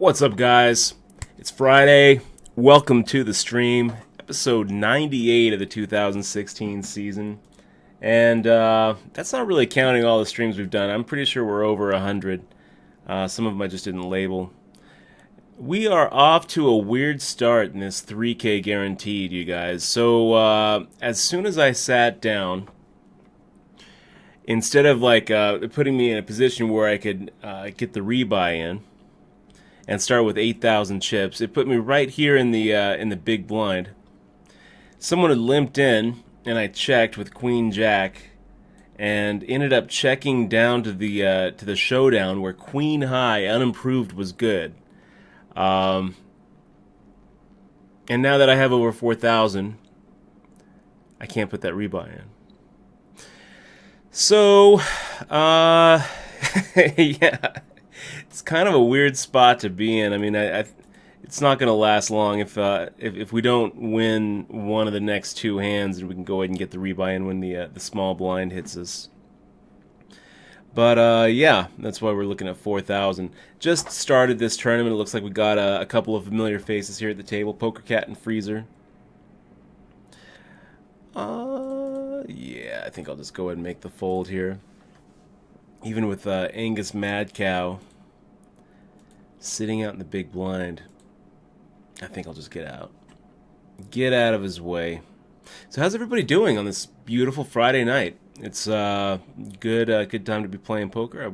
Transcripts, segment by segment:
What's up, guys? It's Friday. Welcome to the stream, episode 98 of the 2016 season. And that's not really counting all the streams we've done. I'm pretty sure we're over 100. Some of them I just didn't label. We are off to a weird start in this 3K guaranteed, you guys. So as soon as I sat down, instead of putting me in a position where I could get the rebuy in and start with 8,000 chips, it put me right here in the big blind. Someone had limped in, and I checked with Queen Jack, and ended up checking down to the showdown where Queen High unimproved was good. And now that I have over 4,000, I can't put that rebuy in. So, yeah, it's kind of a weird spot to be in. I mean, it's not going to last long if we don't win one of the next two hands, and we can go ahead and get the rebuy in when the small blind hits us. But yeah, that's why we're looking at 4,000. Just started this tournament. It looks like we got a couple of familiar faces here at the table: Poker Cat and Freezer. Yeah, I think I'll just go ahead and make the fold here. Even with Angus Mad Cow sitting out in the big blind, I think I'll just get out. Get out of his way. So how's everybody doing on this beautiful Friday night? It's good time to be playing poker. I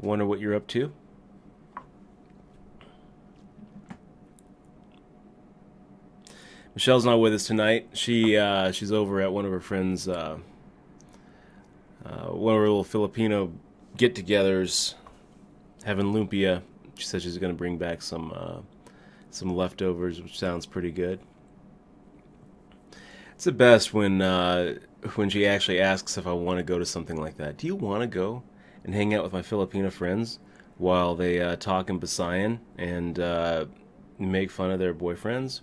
wonder what you're up to. Michelle's not with us tonight. She's over at one of her friends' one of her little Filipino get-togethers, having lumpia. She said she's going to bring back some leftovers, which sounds pretty good. It's the best when she actually asks if I want to go to something like that. Do you want to go and hang out with my Filipino friends while they talk in Visayan and make fun of their boyfriends?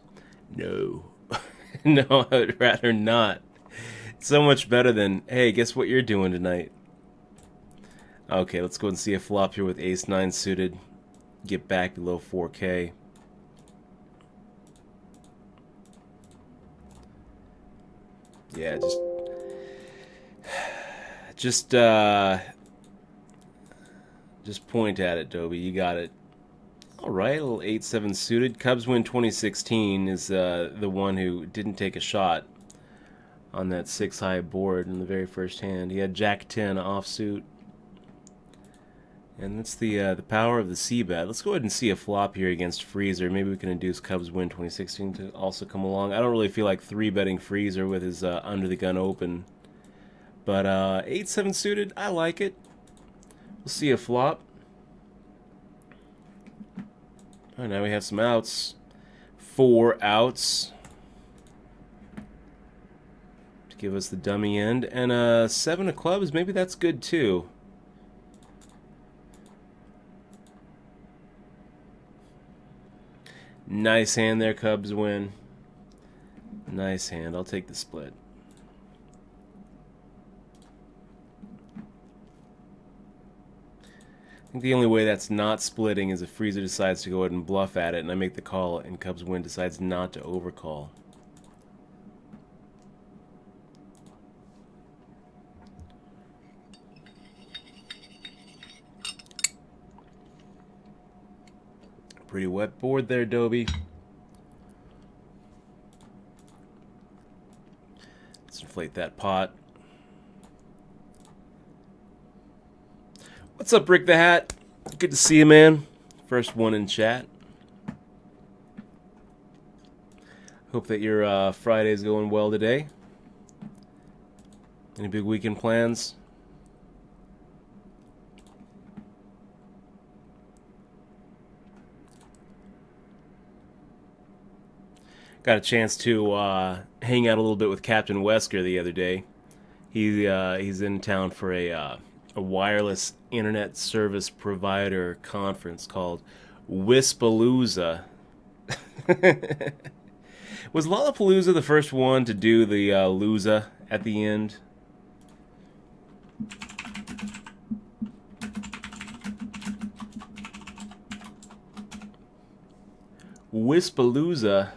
No. No, I would rather not. It's so much better than, hey, guess what you're doing tonight? Okay, let's go and see a flop here with ace-9 suited. Get back below 4K. Yeah, just point at it, Dobie. You got it. All right, a little 8-7 suited. Cubs win 2016 is the one who didn't take a shot on that 6-high board in the very first hand. He had Jack 10 offsuit. And that's the power of the C-bet. Let's go ahead and see a flop here against Freezer. Maybe we can induce Cubs win 2016 to also come along. I don't really feel like 3-betting Freezer with his under-the-gun open. But 8-7 suited, I like it. We'll see a flop. All right, now we have some outs. 4 outs to give us the dummy end. And 7 of clubs, maybe that's good too. Nice hand there, Cubs win. Nice hand. I'll take the split. I think the only way that's not splitting is if Freezer decides to go ahead and bluff at it, and I make the call, and Cubs win decides not to overcall. Pretty wet board there, Dobie. Let's inflate that pot. What's up, Rick the Hat? Good to see you, man. First one in chat. Hope that your Friday's going well today. Any big weekend plans? Got a chance to hang out a little bit with Captain Wesker the other day. He's in town for a wireless internet service provider conference called Wispalooza. Was Lollapalooza the first one to do the Loza at the end? Wispalooza.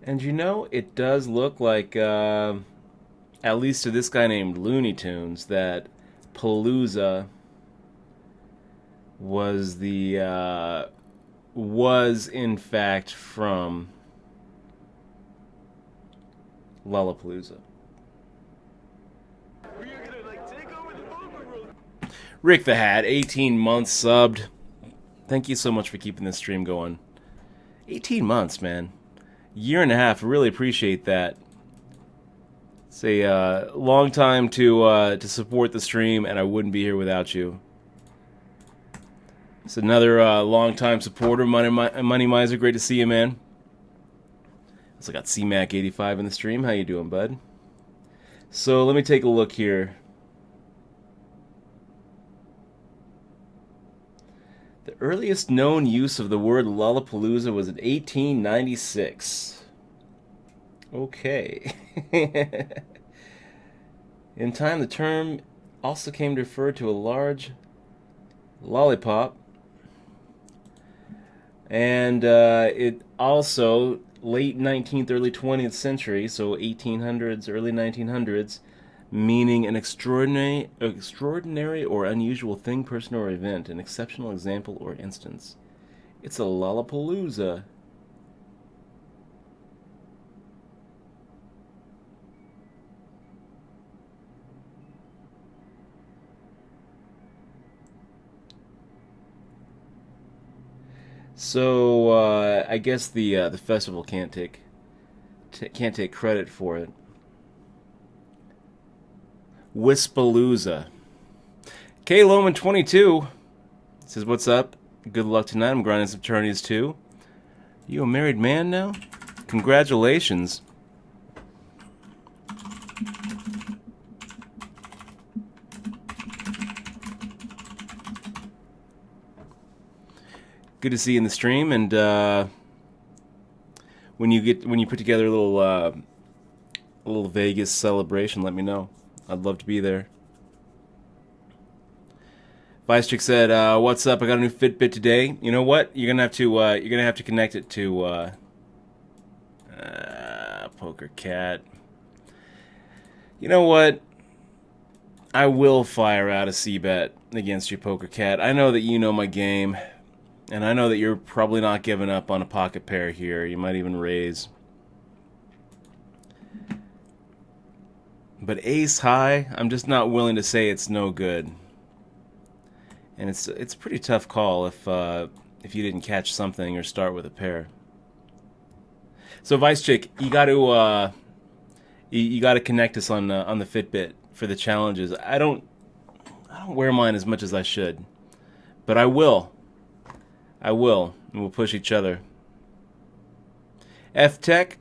And you know, it does look like, at least to this guy named Looney Tunes, that Palooza was in fact from Lollapalooza. Rick the Hat, 18 months subbed. Thank you so much for keeping this stream going. 18 months, man. Year and a half. Really appreciate that. It's a long time to support the stream, and I wouldn't be here without you. It's another long-time supporter, Money Miser. Great to see you, man. So I got CMAC85 in the stream. How you doing, bud? So let me take a look here. The earliest known use of the word Lollapalooza was in 1896. Okay. In time, the term also came to refer to a large lollipop. And it also, late 19th, early 20th century, so 1800s, early 1900s, meaning an extraordinary or unusual thing, person, or event, an exceptional example or instance. It's a Lollapalooza. So I guess the festival can't take credit for it. Wispalooza. K Loman 22 says, "What's up? Good luck tonight. I'm grinding some tourneys too. You a married man now? Congratulations." Good to see you in the stream, and when you put together a little Vegas celebration, let me know. I'd love to be there. Vice Chick said, "What's up? I got a new Fitbit today. You know what? You're gonna have to connect it to Poker Cat. You know what? I will fire out a C-bet against you, Poker Cat. I know that you know my game, and I know that you're probably not giving up on a pocket pair here. You might even raise. But ace high, I'm just not willing to say it's no good. And it's a pretty tough call if you didn't catch something or start with a pair. So Vice Chick, you got to connect us on the Fitbit for the challenges. I don't wear mine as much as I should, but I will, and we'll push each other. F Tech,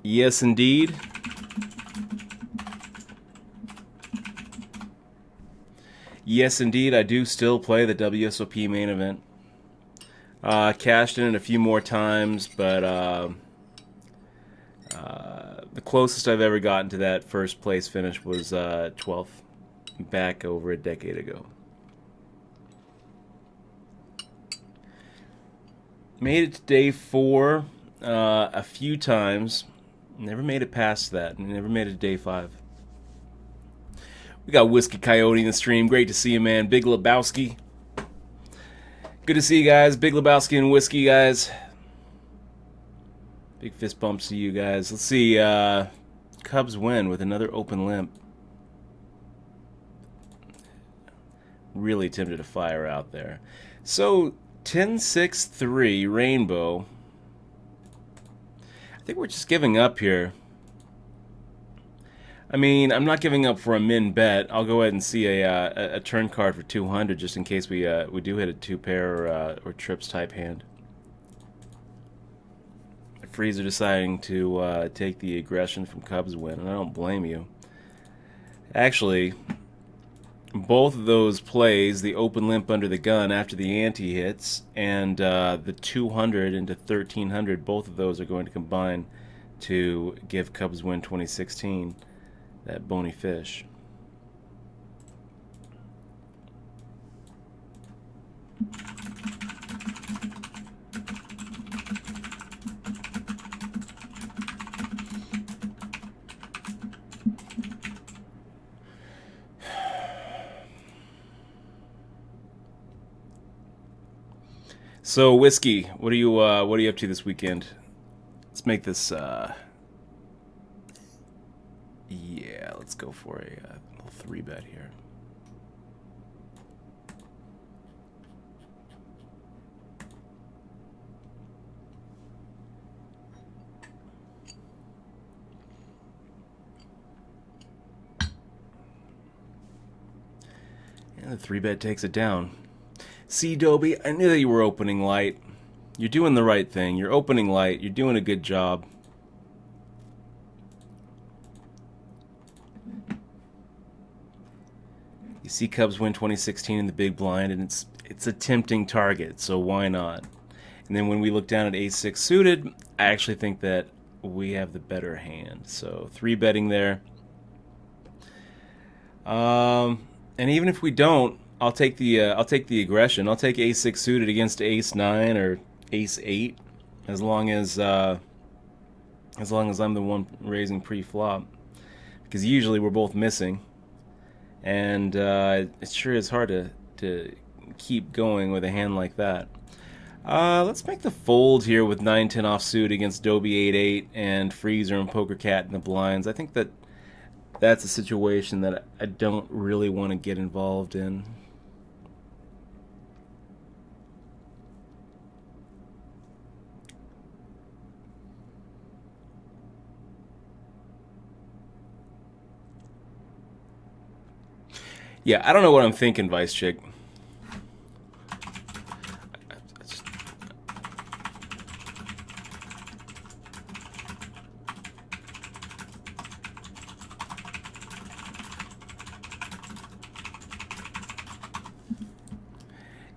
yes indeed. Yes, indeed, I do still play the WSOP main event. Cashed in it a few more times, but the closest I've ever gotten to that first place finish was 12th, back over a decade ago. Made it to day 4 a few times. Never made it past that. Never made it to day 5. We got Whiskey Coyote in the stream. Great to see you, man. Big Lebowski. Good to see you guys. Big Lebowski and Whiskey, guys. Big fist bumps to you guys. Let's see. Cubs win with another open limp. Really tempted to fire out there. So, 10-6-3, Rainbow. I think we're just giving up here. I mean, I'm not giving up for a min bet. I'll go ahead and see a turn card for 200 just in case we do hit a two pair or trips type hand. Freezer deciding to take the aggression from Cubs win, and I don't blame you. Actually, both of those plays, the open limp under the gun after the ante hits, and the 200 into 1300, both of those are going to combine to give Cubs win 2016 that bony fish. So whiskey, what are you up to this weekend? Let's make this yeah, let's go for a little 3-bet here. And the 3-bet takes it down. See, Dobie, I knew that you were opening light. You're doing the right thing. You're opening light. You're doing a good job. You see Cubs win 2016 in the big blind, and it's a tempting target, so why not? And then when we look down at ace-6 suited, I actually think that we have the better hand. So 3-betting there. And even if we don't, I'll take the aggression. I'll take ace-6 suited against ace-9 or ace-8, as long as I'm the one raising pre-flop, because usually we're both missing, and it sure is hard to keep going with a hand like that. Let's make the fold here with 9-10 offsuit against Dobie 8-8 and Freezer and Poker Cat in the blinds. I think that's a situation that I don't really want to get involved in. Yeah, I don't know what I'm thinking, Vice Chick.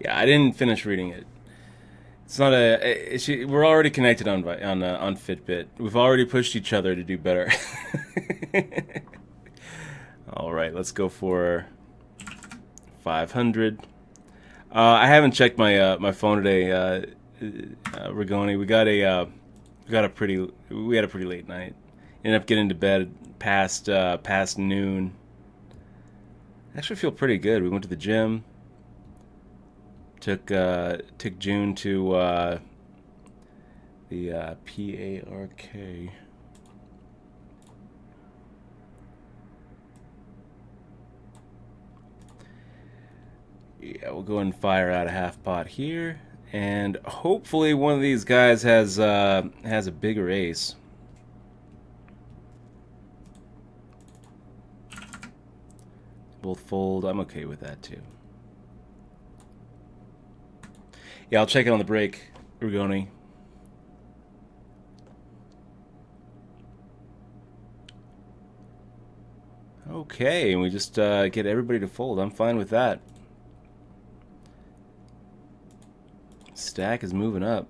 Yeah, I didn't finish reading it. It's not we're already connected on Fitbit. We've already pushed each other to do better. All right, let's go for 500. I haven't checked my phone today, Rigoni. We had a pretty late night. Ended up getting to bed past noon. I actually feel pretty good. We went to the gym. Took June to the PARK. Yeah, we'll go and fire out a half pot here, and hopefully one of these guys has a bigger ace. Both fold. I'm okay with that too. Yeah, I'll check it on the break, Rigoni. Okay, and we just get everybody to fold. I'm fine with that. Stack is moving up.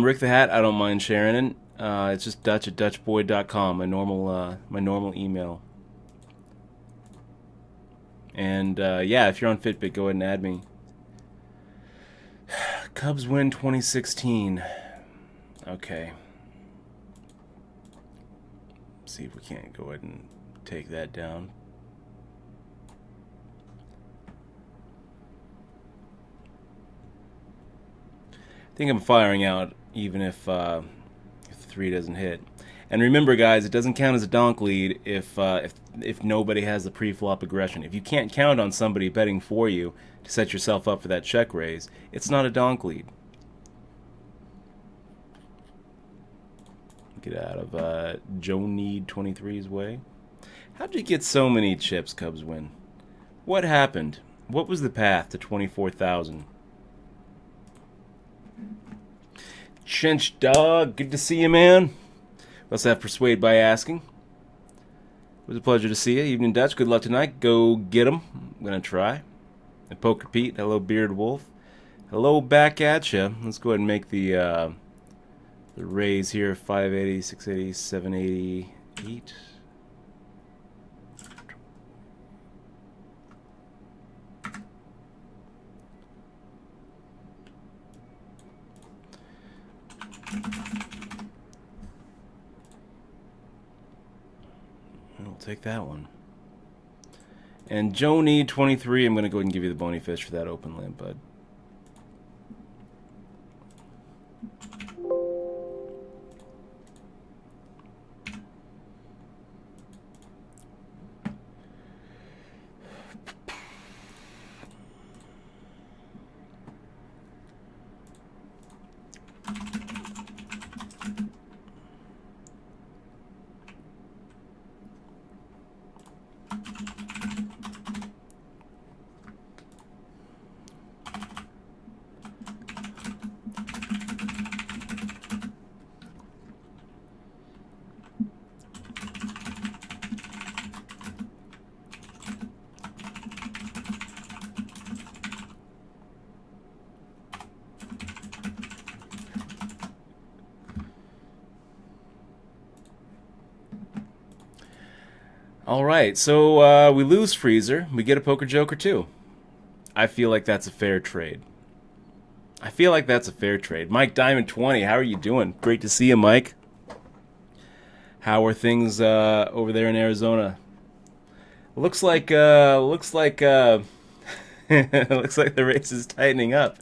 Rick the Hat, I don't mind sharing it. It's just Dutch at DutchBoy.com, my normal email. And yeah, if you're on Fitbit, go ahead and add me. Cubs win 2016. Okay. See if we can't go ahead and take that down. I think I'm firing out even if the 3 doesn't hit. And remember, guys, it doesn't count as a donk lead if nobody has the pre-flop aggression. If you can't count on somebody betting for you to set yourself up for that check raise, it's not a donk lead. Get out of Joe Need 23's way. How'd you get so many chips, Cubs win? What happened? What was the path to 24,000? Chinch Dog, good to see you, man. Let's have Persuade by asking. It was a pleasure to see you. Evening Dutch, good luck tonight. Go get 'em. I'm going to try. And Poker Pete, hello Beard Wolf. Hello back at ya. Let's go ahead and make the raise here. 580, 680, 788. We'll take that one. And Joni 23, I'm going to go ahead and give you the bony fish for that open limp, bud. Alright, so we lose Freezer. We get a Poker Joker too. I feel like that's a fair trade. Mike Diamond 20, how are you doing? Great to see you, Mike. How are things over there in Arizona? Looks like looks like the race is tightening up.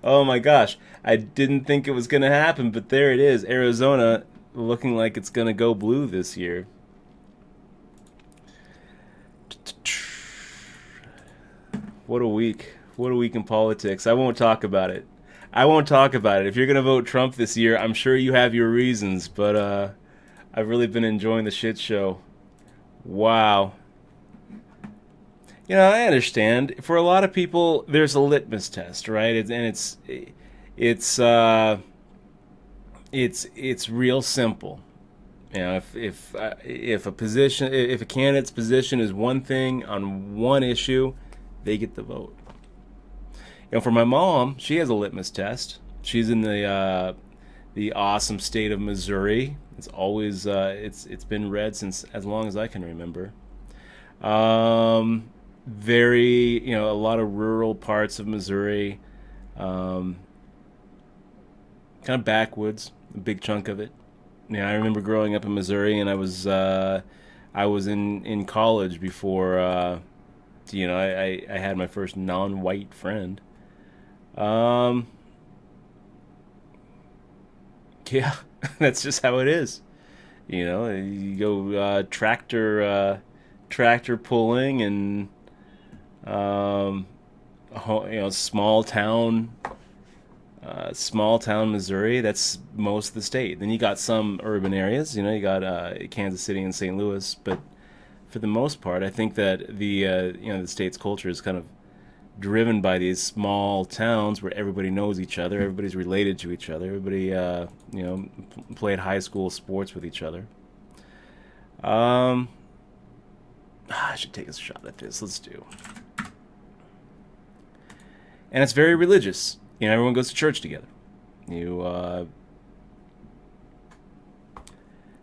Oh my gosh. I didn't think it was going to happen, but there it is. Arizona looking like it's going to go blue this year. What a week. What a week in politics. I won't talk about it. If you're going to vote Trump this year, I'm sure you have your reasons, but I've really been enjoying the shit show. Wow. You know, I understand. For a lot of people, there's a litmus test, right? It's real simple. You know, if a candidate's position is one thing on one issue, they get the vote. You know, for my mom, she has a litmus test. She's in the awesome state of Missouri. It's always it's been red since as long as I can remember. Very, you know, a lot of rural parts of Missouri, kind of backwoods, a big chunk of it. Yeah, I remember growing up in Missouri, and I was in college before, you know, I had my first non-white friend. Yeah, that's just how it is. You know, you go tractor pulling and you know, small town Missouri. That's most of the state. Then you got some urban areas. You know, you got Kansas City and St. Louis, but for the most part, I think that you know, the state's culture is kind of driven by these small towns where everybody knows each other, everybody's related to each other, everybody you know, played high school sports with each other. I should take a shot at this. Let's do. And it's very religious. You know, everyone goes to church together.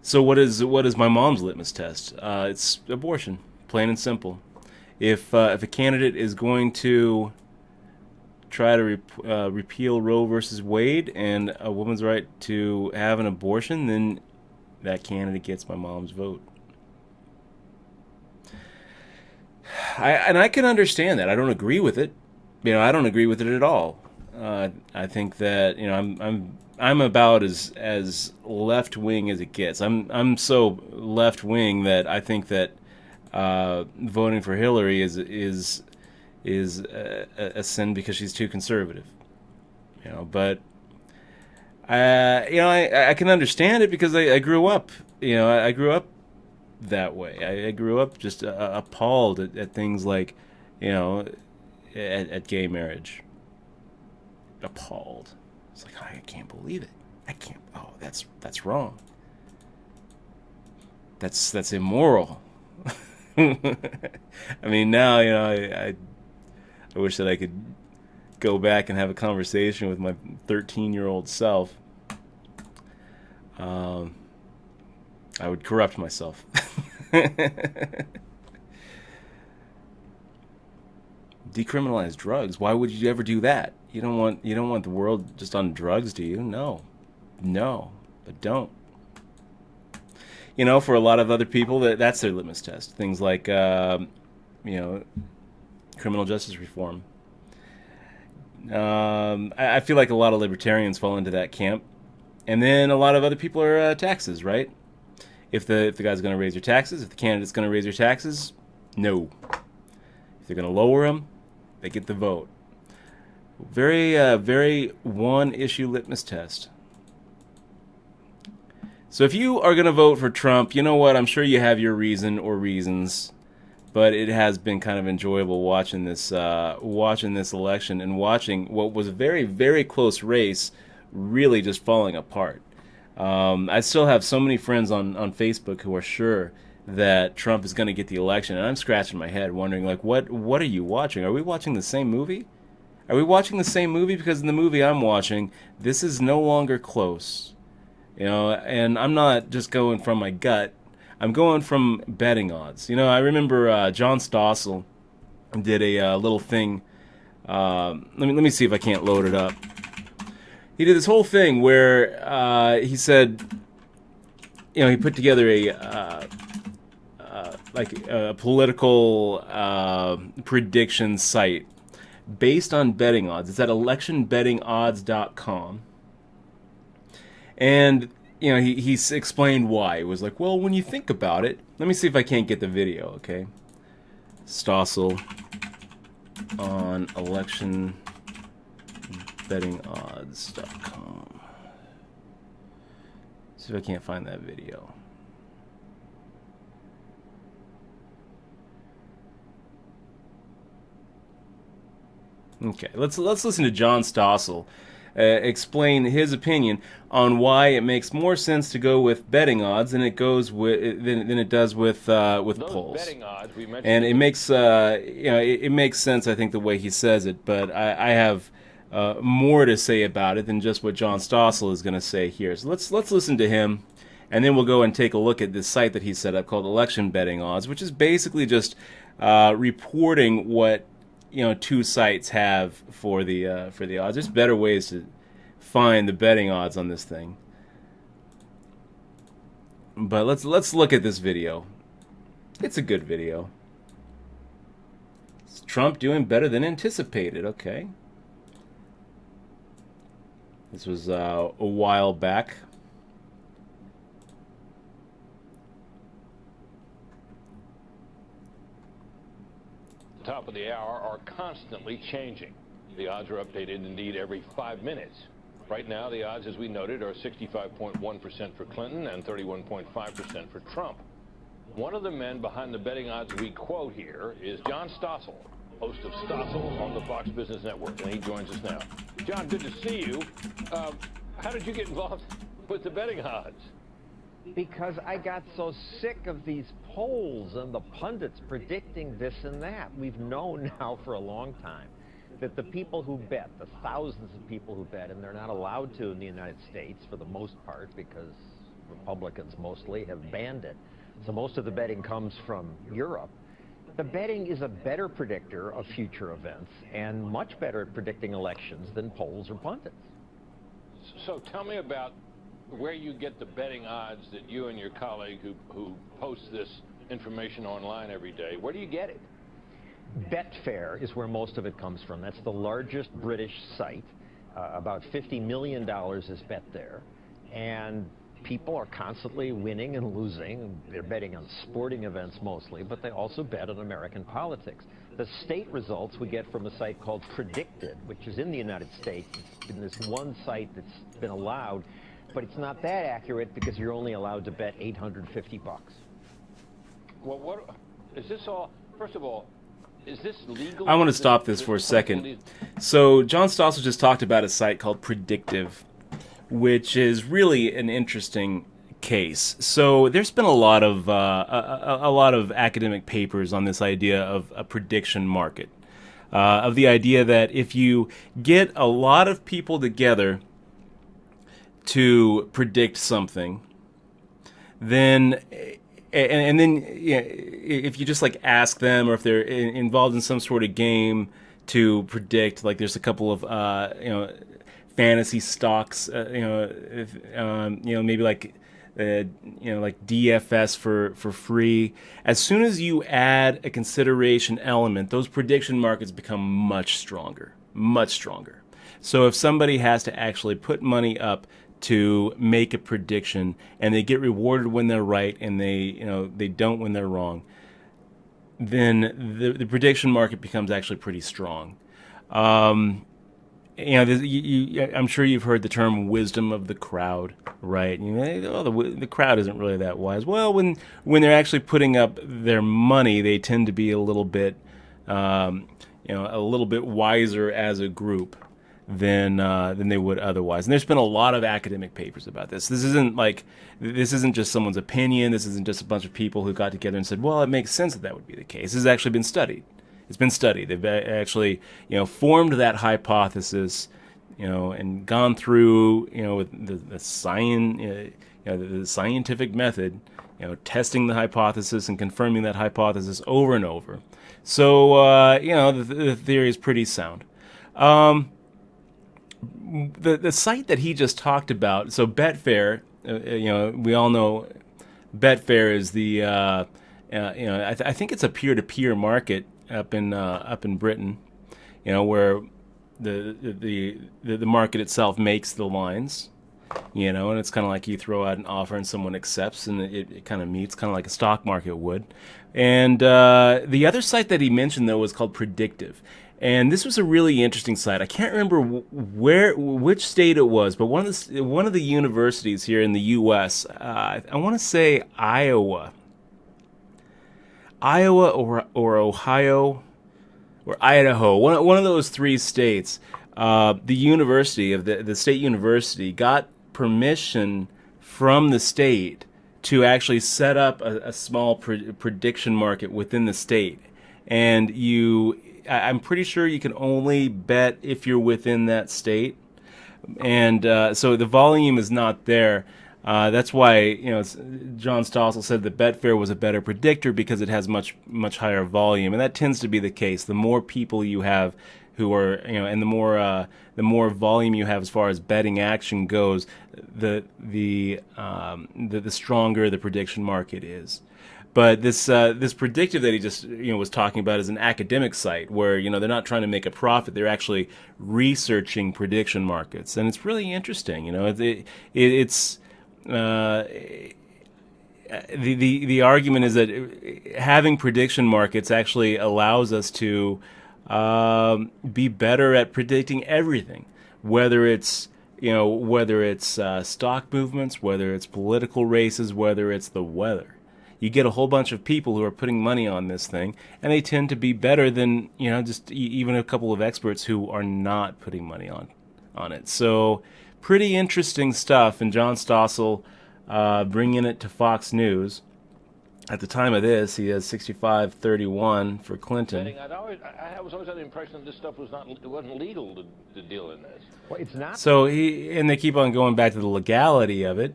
So what is my mom's litmus test? It's abortion, plain and simple. if a candidate is going to try to repeal Roe versus Wade and a woman's right to have an abortion, then that candidate gets my mom's vote. I can understand that. I don't agree with it. I don't agree with it at all. I think that I'm about as left wing as it gets. I'm so left wing that I think that voting for Hillary is a sin because she's too conservative. But I can understand it because I grew up. I grew up that way. I grew up just appalled at things like, at gay marriage. Appalled. It's like, I can't believe it. I can't. Oh, that's wrong. That's immoral. I mean, now I wish that I could go back and have a conversation with my 13-year-old self. I would corrupt myself. Decriminalize drugs. Why would you ever do that? You don't want the world just on drugs, do you? No, but don't. For a lot of other people, that's their litmus test. Things like, criminal justice reform. I feel like a lot of libertarians fall into that camp, and then a lot of other people are taxes, right? If the guy's going to raise your taxes, if the candidate's going to raise your taxes, no. If they're going to lower them, they get the vote. Very one-issue litmus test. So if you are going to vote for Trump, you know what? I'm sure you have your reason or reasons, but it has been kind of enjoyable watching this election and watching what was a very, very close race really just falling apart. I still have so many friends on Facebook who are sure that Trump is going to get the election, and I'm scratching my head wondering, like, what are you watching? Are we watching the same movie? Are we watching the same movie? Because in the movie I'm watching, this is no longer close. And I'm not just going from my gut. I'm going from betting odds. I remember John Stossel did a little thing. Let me see if I can't load it up. He did this whole thing where he said, he put together a political prediction site based on betting odds. It's at electionbettingodds.com. And, he explained why. It was like, well, when you think about it, let me see if I can't get the video, okay? Stossel on electionbettingodds.com. See if I can't find that video. Okay, let's listen to John Stossel explain his opinion on why it makes more sense to go with betting odds than it does with polls. Betting odds we mentioned, and it makes it makes sense, I think, the way he says it. But I have more to say about it than just what John Stossel is going to say here. So let's listen to him, and then we'll go and take a look at this site that he set up called Election Betting Odds, which is basically just reporting what two sites have for the odds. There's better ways to find the betting odds on this thing. But let's look at this video. It's a good video. Is Trump doing better than anticipated? Okay. This was a while back. Top of the hour are constantly changing. The odds are updated indeed every 5 minutes. Right now, the odds, as we noted, are 65.1% for Clinton and 31.5% for Trump. One of the men behind the betting odds we quote here is John Stossel, host of Stossel on the Fox Business Network, and he joins us now. John, good to see you. How did you get involved with the betting odds? Because I got so sick of these polls and the pundits predicting this and that. We've known now for a long time that the people who bet, the thousands of people who bet, and they're not allowed to in the United States for the most part because Republicans mostly have banned it. So most of the betting comes from Europe. The betting is a better predictor of future events and much better at predicting elections than polls or pundits. So tell me about where you get the betting odds that you and your colleague who posts this information online every day, where do you get it? Betfair is where most of it comes from. That's the largest British site. About $50 million is bet there. And people are constantly winning and losing. They're betting on sporting events mostly, but they also bet on American politics. The state results we get from a site called Predicted, which is in the United States. It's been this one site that's been allowed, but it's not that accurate because you're only allowed to bet $850. Well, what is this all? First of all, is this legal? I want to stop this for a second. So John Stossel just talked about a site called Predictive, which is really an interesting case. So there's been a lot of academic papers on this idea of a prediction market, of the idea that if you get a lot of people together to predict something, then and then if you just like ask them, or if they're involved in some sort of game to predict, like there's a couple of fantasy stocks, maybe like like DFS for free. As soon as you add a consideration element, those prediction markets become much stronger, much stronger. So if somebody has to actually put money up to make a prediction, and they get rewarded when they're right, and they don't when they're wrong, then the prediction market becomes actually pretty strong. I'm sure you've heard the term "wisdom of the crowd," right? The crowd isn't really that wise. Well, when they're actually putting up their money, they tend to be a little bit wiser as a group than they would otherwise. And there's been a lot of academic papers about this. This isn't just someone's opinion. This isn't just a bunch of people who got together and said, well, it makes sense that would be the case. This has actually been studied. It's been studied. They've actually formed that hypothesis, and gone through with the scientific method, testing the hypothesis and confirming that hypothesis over and over. So the theory is pretty sound. The site that he just talked about, so Betfair, we all know Betfair is the I think it's a peer-to-peer market up in Britain, where the market itself makes the lines, and it's kind of like you throw out an offer and someone accepts, and it kind of meets, kind of like a stock market would. And the other site that he mentioned, though, was called Predictive. And this was a really interesting site. I can't remember which state it was, but one of the universities here in the U.S. I want to say Iowa or Ohio or Idaho. One of those three states. The university of the state university got permission from the state to actually set up a small prediction market within the state, and I'm pretty sure you can only bet if you're within that state, and so the volume is not there. That's why John Stossel said that Betfair was a better predictor, because it has much higher volume, and that tends to be the case. The more people you have who are and the more volume you have as far as betting action goes, the stronger the prediction market is. But this Predictive that he just was talking about is an academic site where they're not trying to make a profit. They're actually researching prediction markets, and it's really interesting. It's the argument is that having prediction markets actually allows us to be better at predicting everything, whether it's stock movements, whether it's political races, whether it's the weather. You get a whole bunch of people who are putting money on this thing, and they tend to be better than just even a couple of experts who are not putting money on it. So pretty interesting stuff. And John Stossel bringing it to Fox News. At the time of this, he has 65-31 for Clinton. I was always under the impression that this stuff wasn't legal to deal in this. Well, it's not. So they keep on going back to the legality of it,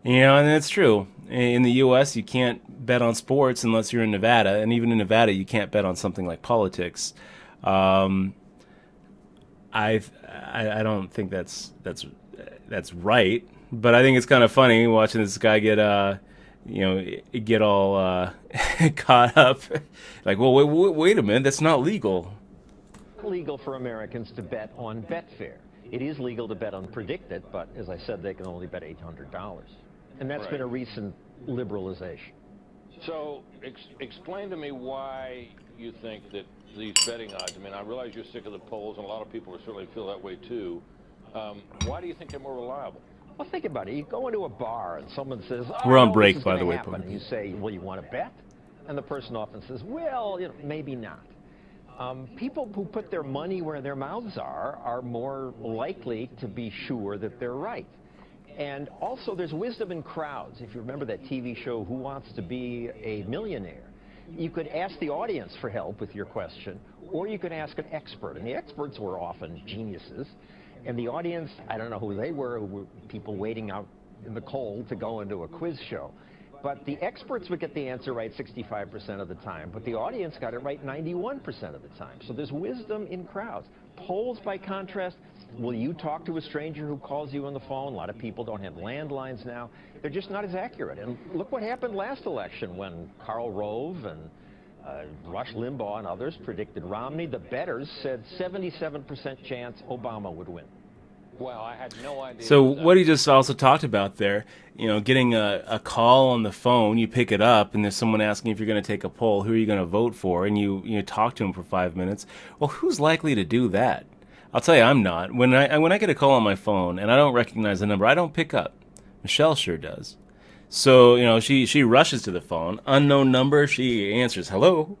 and it's true. In the U.S., you can't bet on sports unless you're in Nevada, and even in Nevada, you can't bet on something like politics. I don't think that's right, but I think it's kind of funny watching this guy get get all caught up. Like, well, wait a minute, that's not legal. Legal for Americans to bet on Betfair. It is legal to bet on PredictIt, but as I said, they can only bet $800, and that's been a recent liberalization. So explain to me why you think that these betting odds, I mean, I realize you're sick of the polls, and a lot of people certainly feel that way too. Why do you think they're more reliable? Well, think about it. You go into a bar and someone says, "Oh, we're on no, break, this is by the gonna way, happen." And you say, "Well, you want to bet?" And the person often says, "Well, maybe not." People who put their money where their mouths are more likely to be sure that they're right. And also, there's wisdom in crowds. If you remember that TV show, Who Wants to Be a Millionaire? You could ask the audience for help with your question, or you could ask an expert. And the experts were often geniuses. And the audience, I don't know who they were people waiting out in the cold to go into a quiz show. But the experts would get the answer right 65% of the time, but the audience got it right 91% of the time. So there's wisdom in crowds. Polls, by contrast, will you talk to a stranger who calls you on the phone? A lot of people don't have landlines now. They're just not as accurate. And look what happened last election when Karl Rove and Rush Limbaugh and others predicted Romney. The bettors said 77% chance Obama would win. Wow, I had no idea. So what he just also talked about there, getting a call on the phone, you pick it up, and there's someone asking if you're going to take a poll, who are you going to vote for, and you talk to him for 5 minutes. Well, who's likely to do that? I'll tell you, I'm not. When I get a call on my phone and I don't recognize the number, I don't pick up. Michelle sure does. So, she rushes to the phone, unknown number, she answers, hello.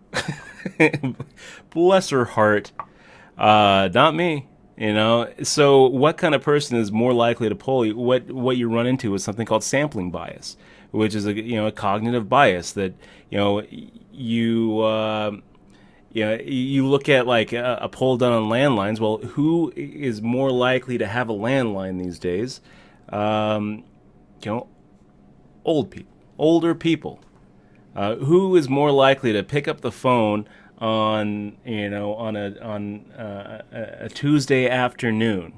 Bless her heart. Not me. So what kind of person is more likely to poll you? What you run into is something called sampling bias, which is a cognitive bias that you look at like a poll done on landlines. Well, who is more likely to have a landline these days? Older people. Who is more likely to pick up the phone on a Tuesday afternoon?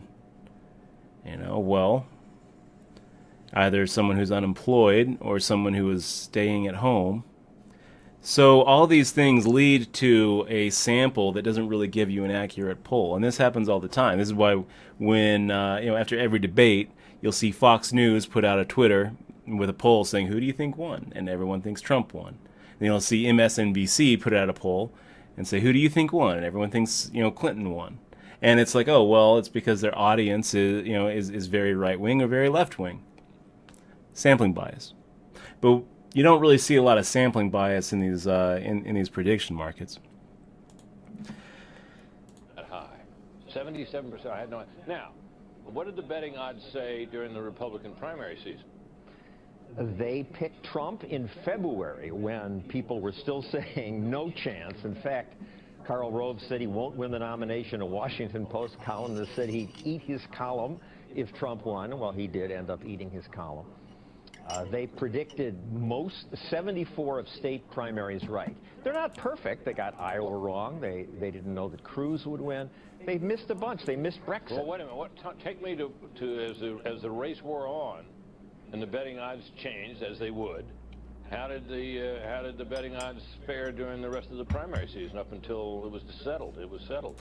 Well, either someone who's unemployed or someone who is staying at home. So all these things lead to a sample that doesn't really give you an accurate poll, and this happens all the time. This is why when after every debate, you'll see Fox News put out a Twitter with a poll saying, "Who do you think won?" And everyone thinks Trump won. And you'll see MSNBC put out a poll and say, "Who do you think won?" And everyone thinks Clinton won. And it's like, oh well, it's because their audience is very right wing or very left wing. Sampling bias, but you don't really see a lot of sampling bias in these in these prediction markets. That high, 77%. I had no idea. Now, what did the betting odds say during the Republican primary season? They picked Trump in February when people were still saying no chance. In fact, Karl Rove said he won't win the nomination. A Washington Post columnist said he'd eat his column if Trump won. Well, he did end up eating his column. They predicted 74 of state primaries right. They're not perfect. They got Iowa wrong. They didn't know that Cruz would win. They missed a bunch. They missed Brexit. Well, wait a minute. Take me to as the race wore on, and the betting odds changed as they would. How did the betting odds fare during the rest of the primary season up until it was settled? It was settled.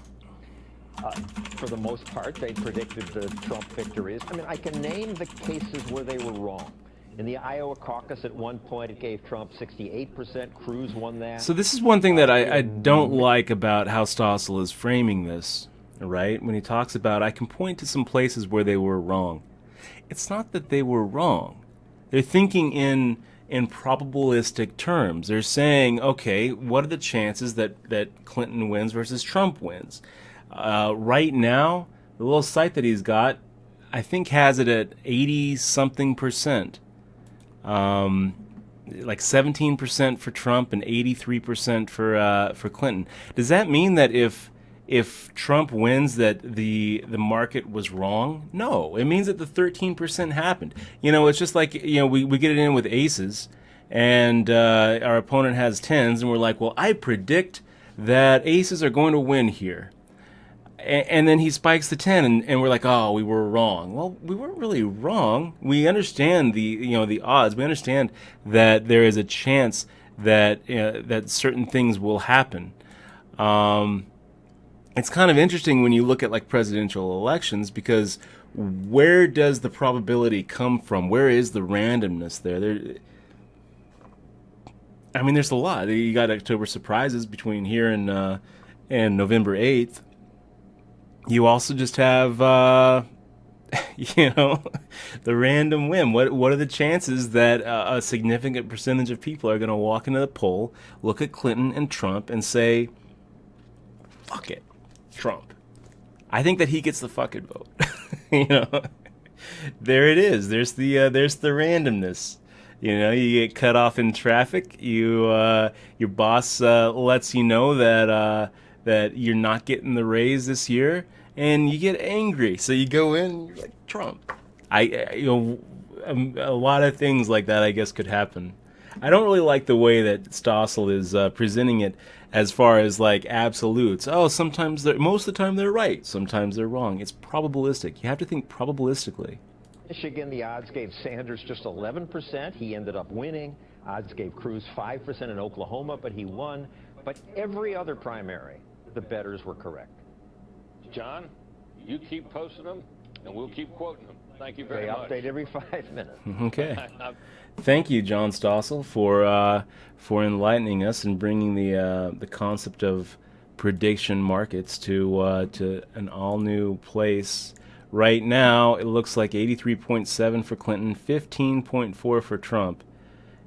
For the most part, they predicted the Trump victories. I mean, I can name the cases where they were wrong. In the Iowa caucus, at one point, it gave Trump 68%. Cruz won that. So this is one thing that I don't like about how Stossel is framing this, right? When he talks about, I can point to some places where they were wrong. It's not that they were wrong. They're thinking in probabilistic terms. They're saying, okay, what are the chances that Clinton wins versus Trump wins? Right now, the little site that he's got, I think has it at 80-something%. Like 17% for Trump and 83% for Clinton. Does that mean that if if Trump wins that the market was wrong? No, it means that the 13% happened. It's just like, we get it in with aces, and our opponent has tens, and we're like, well, I predict that aces are going to win here. And then he spikes the 10, and we're like, oh, we were wrong. Well, we weren't really wrong. We understand the odds. We understand that there is a chance that that certain things will happen. It's kind of interesting when you look at like presidential elections, because where does the probability come from? Where is the randomness there? I mean, there's a lot. You got October surprises between here and November 8th. You also just have, the random whim. What are the chances that a significant percentage of people are going to walk into the poll, look at Clinton and Trump, and say, fuck it, Trump. I think that he gets the fuck it vote. There it is. There's the randomness. You get cut off in traffic. Your boss lets you know that you're not getting the raise this year, and you get angry. So you go in, and you're like, Trump. A lot of things like that, I guess, could happen. I don't really like the way that Stossel is presenting it as far as like absolutes. Oh, most of the time they're right, sometimes they're wrong. It's probabilistic. You have to think probabilistically. Michigan, the odds gave Sanders just 11%. He ended up winning. Odds gave Cruz 5% in Oklahoma, but he won. But every other primary, the bettors were correct. John, you keep posting them, and we'll keep quoting them. Thank you very much. They update every 5 minutes. Okay. Thank you, John Stossel, for enlightening us and bringing the concept of prediction markets to an all new place. Right now, it looks like 83.7 for Clinton, 15.4 for Trump,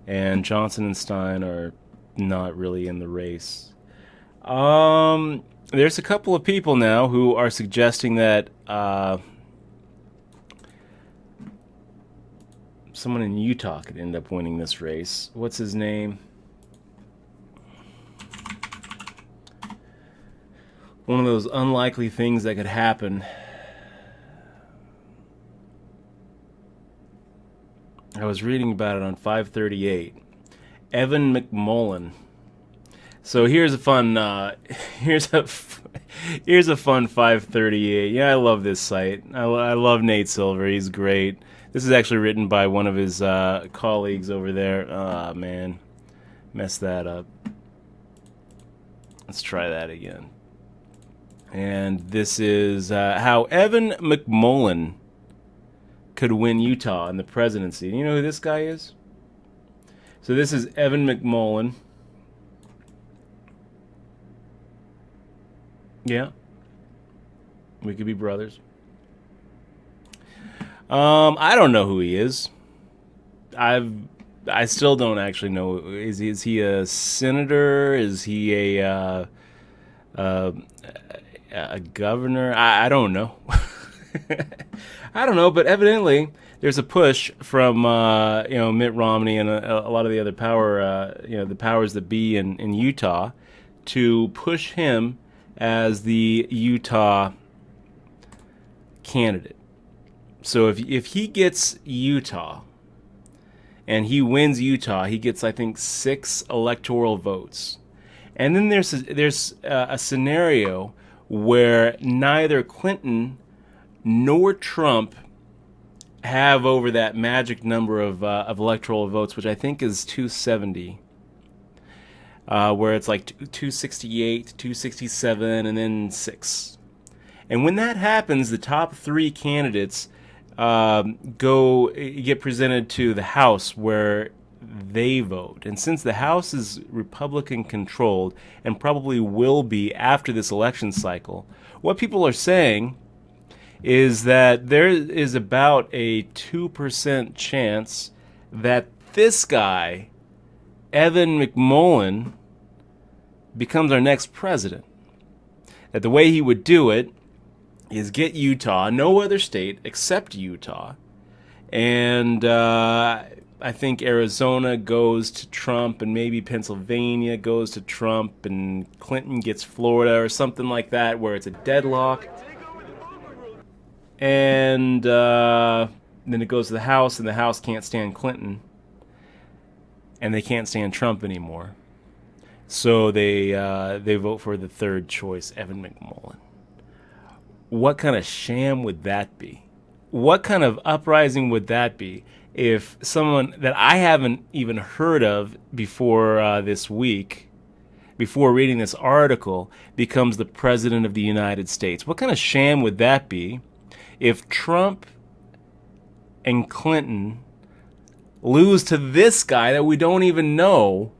and Johnson and Stein are not really in the race. There's a couple of people now who are suggesting that someone in Utah could end up winning this race. What's his name? One of those unlikely things that could happen. I was reading about it on 538. Evan McMullen. So here's a fun here's a fun 538. Yeah, I love this site. I love Nate Silver. He's great. This is actually written by one of his colleagues over there. Ah, man. Messed that up. Let's try that again. And this is how Evan McMullen could win Utah in the presidency. You know who this guy is? So this is Evan McMullen. Yeah. We could be brothers. I don't know who he is. I still don't actually know. Is he a senator? Is he a governor? I don't know. I don't know, but evidently there's a push from Mitt Romney and a lot of the other the powers that be in Utah to push him as the Utah candidate. So if he gets Utah and he wins Utah, he gets, I think, 6 electoral votes. And then there's a scenario where neither Clinton nor Trump have over that magic number of electoral votes, which I think is 270, where it's like 268, 267, and then 6. And when that happens, the top 3 candidates get presented to the House where they vote. And since the House is Republican controlled and probably will be after this election cycle, what people are saying is that there is about a 2% chance that this guy, Evan McMullen, becomes our next president. That the way he would do it is get Utah, no other state except Utah, and I think Arizona goes to Trump, and maybe Pennsylvania goes to Trump, and Clinton gets Florida or something like that, where it's a deadlock. And then it goes to the House, and the House can't stand Clinton, and they can't stand Trump anymore. So they vote for the third choice, Evan McMullin. What kind of sham would that be? What kind of uprising would that be if someone that I haven't even heard of before this week, before reading this article, becomes the president of the United States? What kind of sham would that be if Trump and Clinton lose to this guy that we don't even know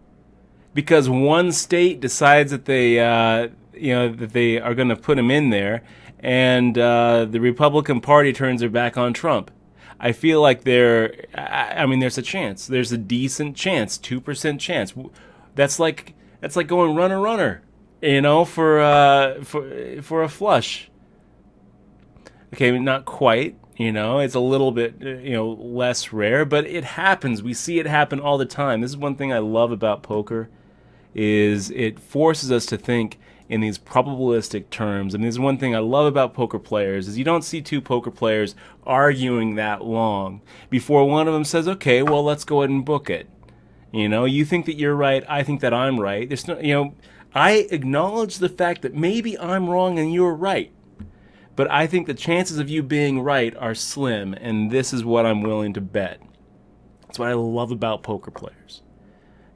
because one state decides that they that they are going to put him in there, and the Republican Party turns their back on Trump? I feel like there's a chance. There's a decent chance, 2% chance. That's like going runner, for a flush. Okay, not quite. It's a little bit less rare, but it happens. We see it happen all the time. This is one thing I love about poker, is it forces us to think in these probabilistic terms. I mean, this is one thing I love about poker players, is you don't see two poker players arguing that long before one of them says, okay, well, let's go ahead and book it. You think that you're right, I think that I'm right. There's no, I acknowledge the fact that maybe I'm wrong and you're right. But I think the chances of you being right are slim, and this is what I'm willing to bet. That's what I love about poker players.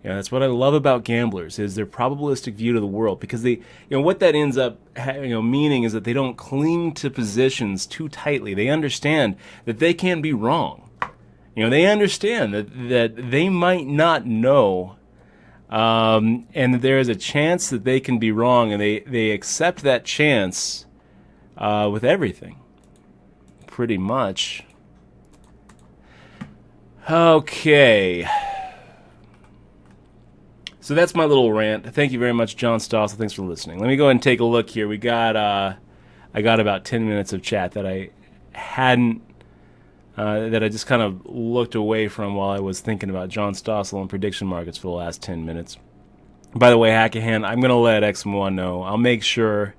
That's what I love about gamblers, is their probabilistic view to the world, because they, what that ends up, meaning is that they don't cling to positions too tightly. They understand that they can be wrong. They understand that they might not know, and that there is a chance that they can be wrong, and they accept that chance with everything, pretty much. Okay. So that's my little rant. Thank you very much, John Stossel. Thanks for listening. Let me go ahead and take a look here. I got about 10 minutes of chat that I hadn't, that I just kind of looked away from while I was thinking about John Stossel and prediction markets for the last 10 minutes. By the way, Hackahan, I'm going to let X1 know. I'll make sure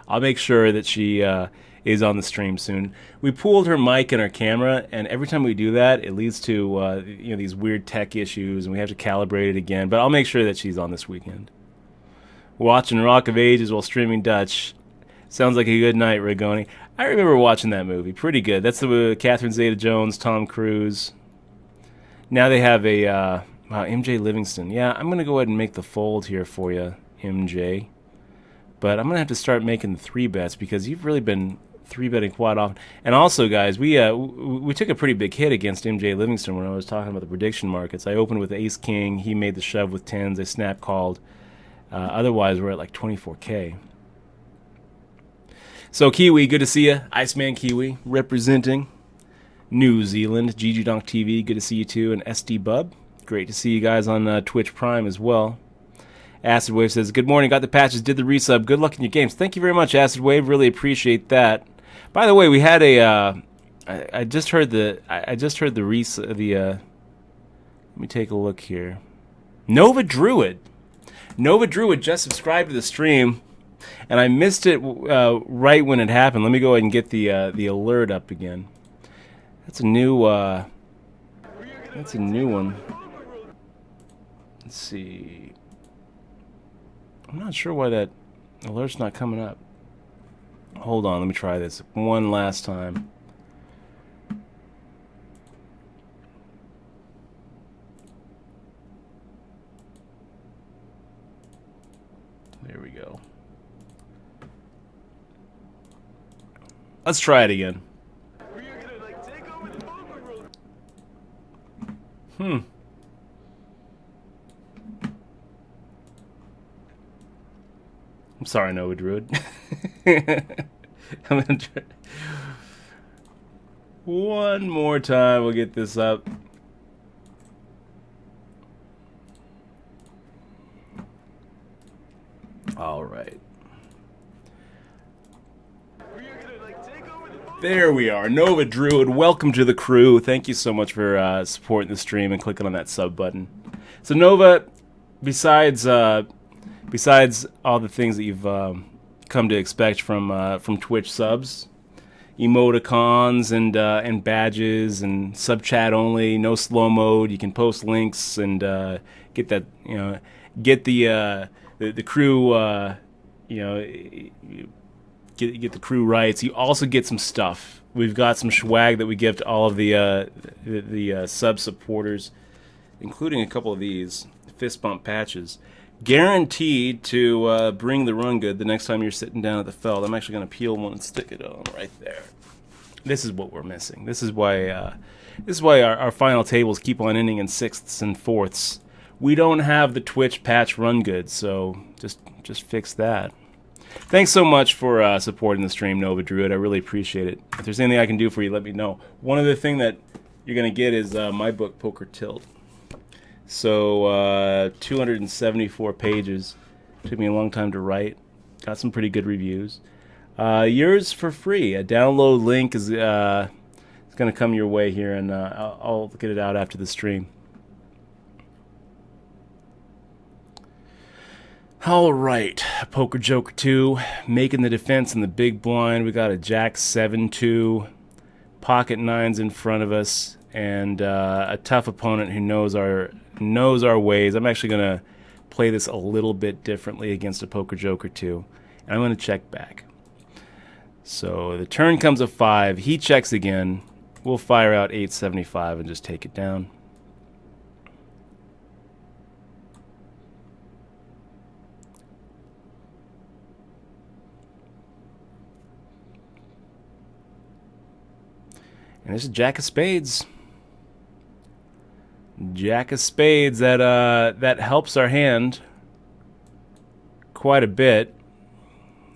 that she is on the stream soon. We pooled her mic and her camera, and every time we do that, it leads to these weird tech issues, and we have to calibrate it again. But I'll make sure that she's on this weekend. Watching Rock of Ages while streaming Dutch. Sounds like a good night, Rigoni. I remember watching that movie. Pretty good. That's the Catherine Zeta-Jones, Tom Cruise. Now they have a MJ Livingston. Yeah, I'm going to go ahead and make the fold here for you, MJ. But I'm going to have to start making the 3 bets, because you've really been 3-betting quite often. And also, guys, we took a pretty big hit against MJ Livingston when I was talking about the prediction markets. I opened with Ace-King. He made the shove with 10s. I snap-called. Otherwise, we're at like 24K. So, Kiwi, good to see you. Iceman Kiwi, representing New Zealand. GG Donk TV, good to see you too. And SD Bub, great to see you guys on Twitch Prime as well. Acid Wave says, good morning, got the patches, did the resub. Good luck in your games. Thank you very much, Acid Wave. Really appreciate that. By the way, we had a I just heard the let me take a look here. Nova Druid just subscribed to the stream, and I missed it right when it happened. Let me go ahead and get the alert up again. That's a new one. Let's see. I'm not sure why that alert's not coming up. Hold on, let me try this one last time. There we go. Let's try it again. I'm sorry, Nova Druid. I'm gonna try one more time. We'll get this up. All right. There we are. Nova Druid, welcome to the crew. Thank you so much for supporting the stream and clicking on that sub button. So Nova, besides all the things that you've come to expect from Twitch subs, emoticons and badges and sub chat only, no slow mode. You can post links and get that get the crew get the crew rights. You also get some stuff. We've got some swag that we give to all of the sub supporters, including a couple of these fist bump patches. Guaranteed to bring the run good the next time you're sitting down at the feld. I'm actually going to peel one and stick it on right there. This is what we're missing. This is why our final tables keep on ending in sixths and fourths. We don't have the Twitch patch run good, so just fix that. Thanks so much for supporting the stream, Nova Druid. I really appreciate it. If there's anything I can do for you, let me know. One other thing that you're going to get is my book, Poker Tilt. So 274 pages. Took me a long time to write. Got some pretty good reviews. Yours for free. A download link is going to come your way here, and I'll get it out after the stream. All right, Poker Joker 2, making the defense in the big blind. We got a Jack 7-2, pocket nines in front of us, and a tough opponent who knows our ways. I'm actually going to play this a little bit differently against a Poker Joker 2, and I'm going to check back. So the turn comes a 5. He checks again. We'll fire out 875 and just take it down. And there's a Jack of Spades. Jack of Spades that helps our hand quite a bit.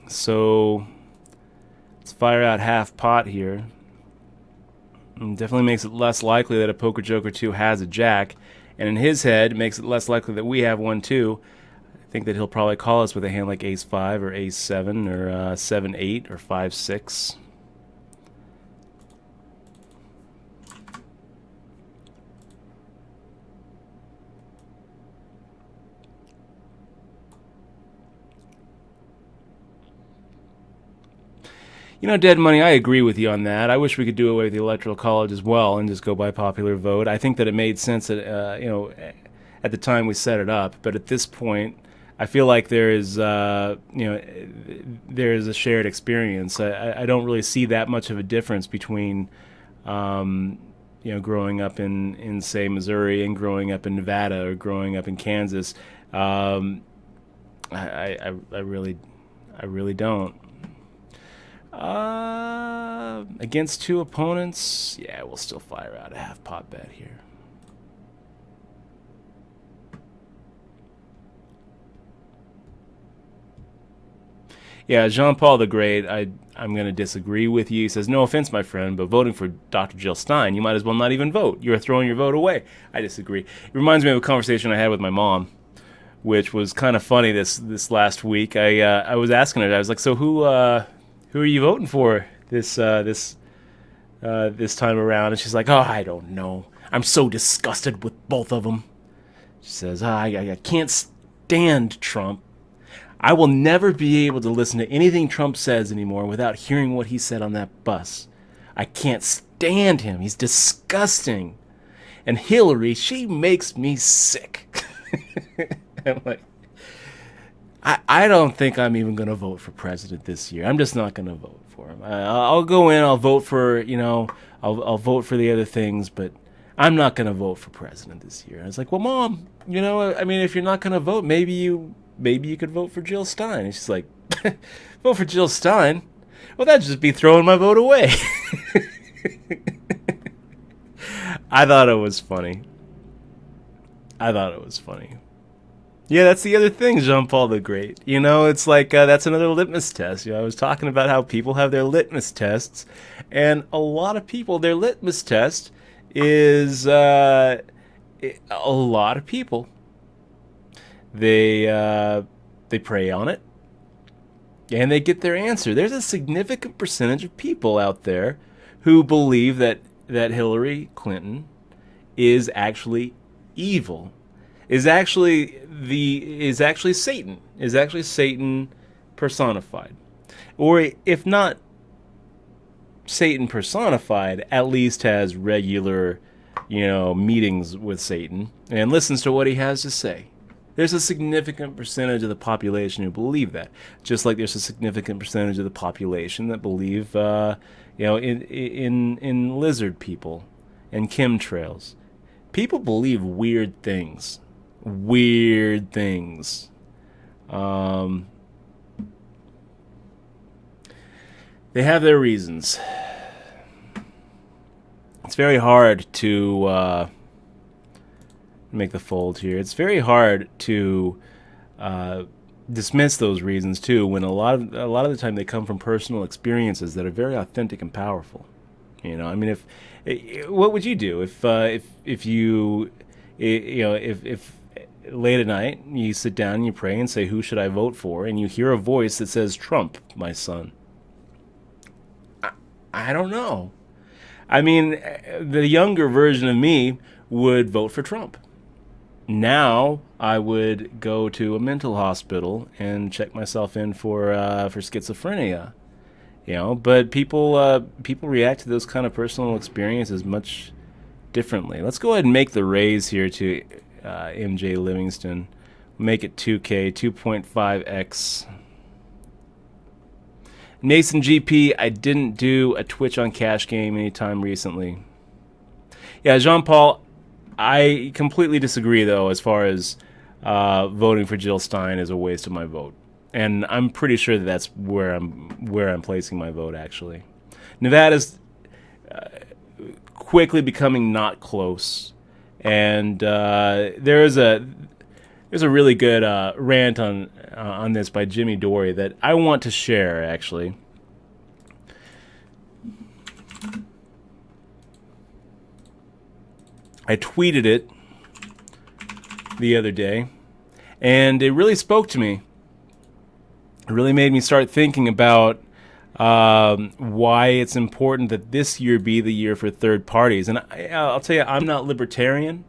So let's fire out half pot here. And definitely makes it less likely that a Poker Joker 2 has a Jack. And in his head, it makes it less likely that we have one too. I think that he'll probably call us with a hand like Ace 5 or Ace 7 or 7-8 or 5-6. You know, Dead Money, I agree with you on that. I wish we could do away with the Electoral College as well and just go by popular vote. I think that it made sense at at the time we set it up, but at this point, I feel like there is there is a shared experience. I don't really see that much of a difference between growing up in say Missouri and growing up in Nevada or growing up in Kansas. I really don't. Against two opponents, yeah, we'll still fire out a half pot bet here. Yeah, Jean-Paul the Great, I'm going to disagree with you. He says, no offense, my friend, but voting for Dr. Jill Stein, you might as well not even vote. You're throwing your vote away. I disagree. It reminds me of a conversation I had with my mom, which was kind of funny this last week. I was asking her, I was like, so who are you voting for this time around? And she's like, oh, I don't know. I'm so disgusted with both of them. She says, I can't stand Trump. I will never be able to listen to anything Trump says anymore without hearing what he said on that bus. I can't stand him. He's disgusting. And Hillary, she makes me sick. I'm like, I don't think I'm even going to vote for president this year. I'm just not going to vote for him. I'll go in, I'll vote for, I'll vote for the other things, but I'm not going to vote for president this year. I was like, well, Mom, if you're not going to vote, maybe you could vote for Jill Stein. And she's like, vote for Jill Stein? Well, that'd just be throwing my vote away. I thought it was funny. Yeah, that's the other thing, Jean-Paul the Great. It's like that's another litmus test. I was talking about how people have their litmus tests, and a lot of people, their litmus test is a lot of people. They prey on it. And they get their answer. There's a significant percentage of people out there who believe that Hillary Clinton is actually evil, is actually Satan, is actually Satan personified. Or if not Satan personified, at least has regular, meetings with Satan and listens to what he has to say. There's a significant percentage of the population who believe that, just like there's a significant percentage of the population that believe, in lizard people and chemtrails. People believe weird things. Weird things. They have their reasons. It's very hard to make the fold here. It's very hard to dismiss those reasons too, when a lot of the time they come from personal experiences that are very authentic and powerful. I mean, what would you do if you late at night you sit down and you pray and say, who should I vote for? And you hear a voice that says, Trump, my son. I don't know. I mean, the younger version of me would vote for Trump. Now I would go to a mental hospital and check myself in for schizophrenia. But people react to those kind of personal experiences much differently. Let's go ahead and make the raise here to MJ Livingston. Make it 2K, 2.5x. Nason GP, I didn't do a Twitch on Cash Game anytime recently. Yeah, Jean-Paul, I completely disagree, though, as far as voting for Jill Stein is a waste of my vote. And I'm pretty sure that's where I'm placing my vote, actually. Nevada's quickly becoming not close. And there's a really good rant on this by Jimmy Dore that I want to share, actually. I tweeted it the other day, and it really spoke to me. It really made me start thinking about why it's important that this year be the year for third parties. And I'll tell you, I'm not libertarian.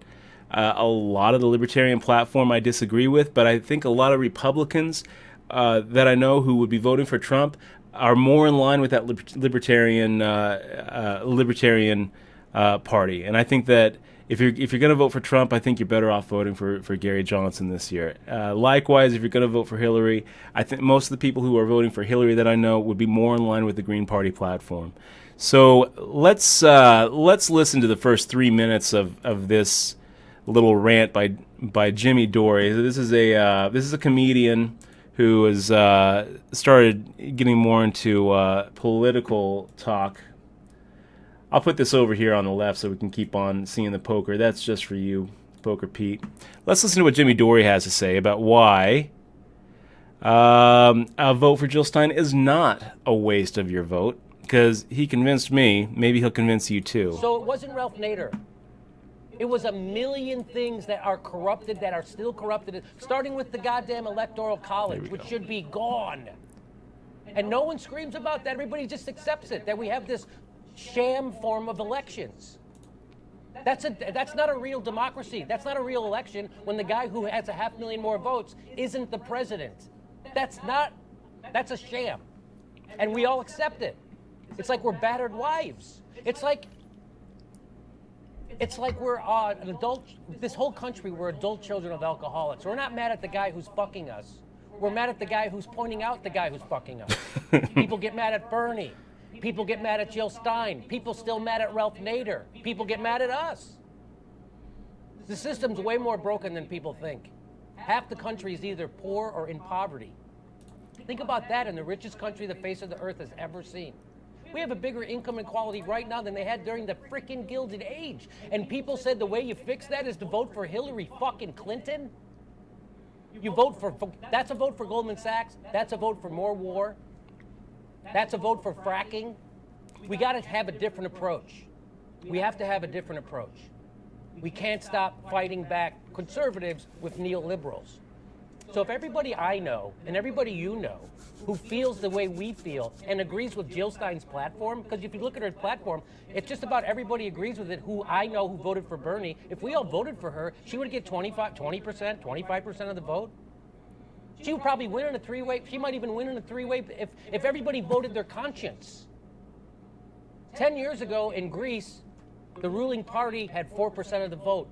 A lot of the libertarian platform I disagree with, but I think a lot of Republicans that I know who would be voting for Trump are more in line with that libertarian party. And I think that if you're going to vote for Trump, I think you're better off voting for Gary Johnson this year. Likewise, if you're going to vote for Hillary, I think most of the people who are voting for Hillary that I know would be more in line with the Green Party platform. So let's listen to the first 3 minutes of this little rant by Jimmy Dore. This is a comedian who has started getting more into political talk. I'll put this over here on the left so we can keep on seeing the poker. That's just for you, Poker Pete. Let's listen to what Jimmy Dore has to say about why a vote for Jill Stein is not a waste of your vote, because he convinced me. Maybe he'll convince you too. So it wasn't Ralph Nader. It was a million things that are corrupted, that are still corrupted, starting with the goddamn Electoral College, which should be gone. And no one screams about that. Everybody just accepts it, that we have this sham form of elections. That's not a real democracy. That's not a real election when the guy who has 500,000 more votes isn't the president. That's a sham. And we all accept it. It's like we're battered wives. It's like we're an adult, this whole country, we're adult children of alcoholics. We're not mad at the guy who's fucking us. We're mad at the guy who's pointing out the guy who's fucking us. People get mad at Bernie. People get mad at Jill Stein. People still mad at Ralph Nader. People get mad at us. The system's way more broken than people think. Half the country is either poor or in poverty. Think about that in the richest country the face of the earth has ever seen. We have a bigger income inequality right now than they had during the freaking Gilded Age. And people said the way you fix that is to vote for Hillary fucking Clinton. You vote for that's a vote for Goldman Sachs. That's a vote for more war. That's a vote for fracking. We got to have a different approach. We have to have a different approach. We can't stop fighting back conservatives with neoliberals. So if everybody I know and everybody you know who feels the way we feel and agrees with Jill Stein's platform, because if you look at her platform, it's just about everybody agrees with it who I know who voted for Bernie. If we all voted for her, she would get 20%, 25% of the vote. She would probably win in a three-way. She might even win in a three-way if everybody voted their conscience. 10 years ago in Greece, the ruling party had 4% of the vote.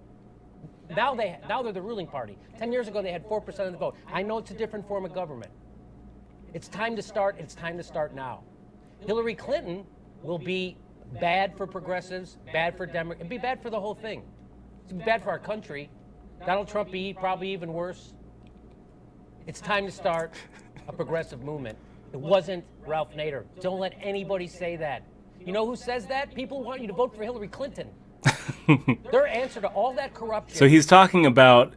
Now they're the ruling party. 10 years ago, they had 4% of the vote. I know it's a different form of government. It's time to start. It's time to start now. Hillary Clinton will be bad for progressives, bad for Democrats. It'd be bad for the whole thing. It'd be bad for our country. Donald Trump be probably even worse. It's time to start a progressive movement. It wasn't Ralph Nader. Don't let anybody say that. You know who says that? People want you to vote for Hillary Clinton. Their answer to all that corruption. So he's talking about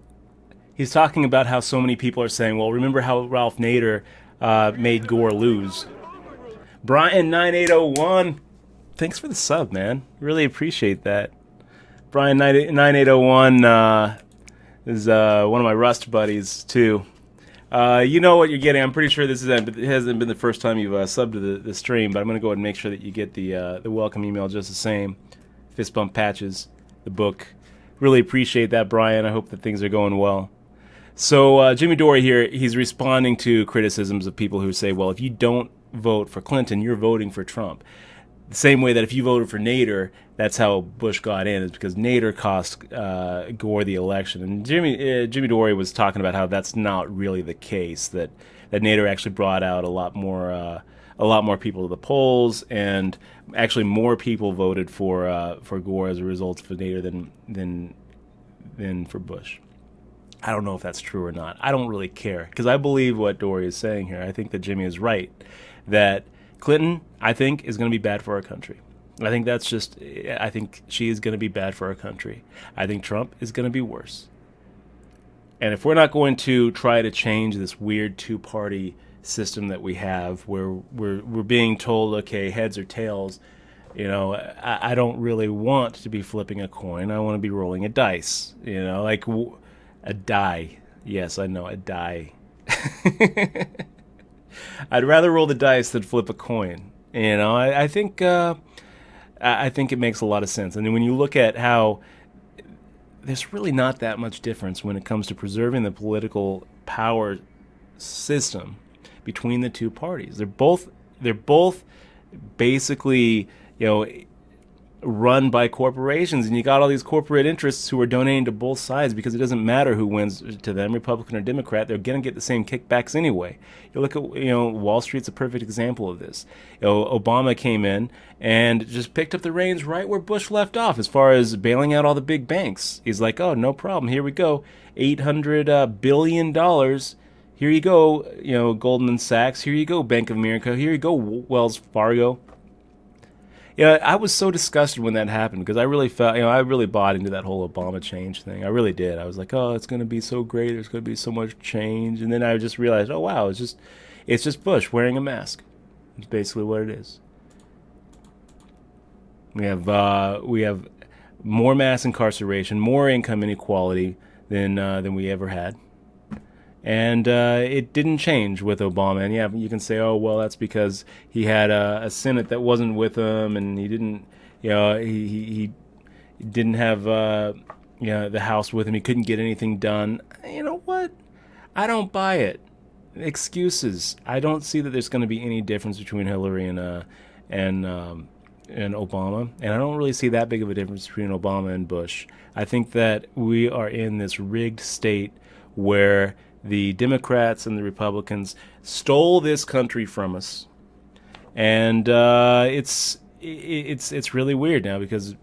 how so many people are saying, well, remember how Ralph Nader made Gore lose. Brian 9801, thanks for the sub, man. Really appreciate that. Brian 9801 is one of my Rust buddies too. You know what you're getting. I'm pretty sure this hasn't been the first time you've subbed to the stream, but I'm going to go ahead and make sure that you get the welcome email just the same. Fist bump patches, the book. Really appreciate that, Brian. I hope that things are going well. So Jimmy Dore here, he's responding to criticisms of people who say, well, if you don't vote for Clinton, you're voting for Trump. The same way that if you voted for Nader, that's how Bush got in, is because Nader cost Gore the election. And Jimmy Dore was talking about how that's not really the case, that Nader actually brought out a lot more people to the polls, and actually more people voted for Gore as a result of Nader than for Bush. I don't know if that's true or not. I don't really care, because I believe what Dore is saying here. I think that Jimmy is right, that Clinton, I think, is going to be bad for our country. I think she is going to be bad for our country. I think Trump is going to be worse. And if we're not going to try to change this weird two-party system that we have, where we're being told, okay, heads or tails, I don't really want to be flipping a coin. I want to be rolling a dice, like a die. Yes, I know, a die. I'd rather roll the dice than flip a coin. I think it makes a lot of sense. And when you look at how there's really not that much difference when it comes to preserving the political power system between the two parties. They're both basically, run by corporations, and you got all these corporate interests who are donating to both sides, because it doesn't matter who wins to them, Republican or Democrat. They're going to get the same kickbacks anyway. You look at, Wall Street's a perfect example of this. Obama came in and just picked up the reins right where Bush left off as far as bailing out all the big banks. He's like, oh, no problem. Here we go. $800 billion. Here you go, Goldman Sachs. Here you go, Bank of America. Here you go, Wells Fargo. I was so disgusted when that happened, because I really felt, I really bought into that whole Obama change thing. I really did. I was like, oh, it's going to be so great. There's going to be so much change. And then I just realized, oh, wow, it's just Bush wearing a mask. It's basically what it is. We have more mass incarceration, more income inequality than we ever had. And it didn't change with Obama. And yeah, you can say, oh, well, that's because he had a Senate that wasn't with him, and he didn't, he didn't have, the House with him. He couldn't get anything done. You know what? I don't buy it. Excuses. I don't see that there's going to be any difference between Hillary and Obama, and I don't really see that big of a difference between Obama and Bush. I think that we are in this rigged state where the Democrats and the Republicans stole this country from us, and it's really weird now, because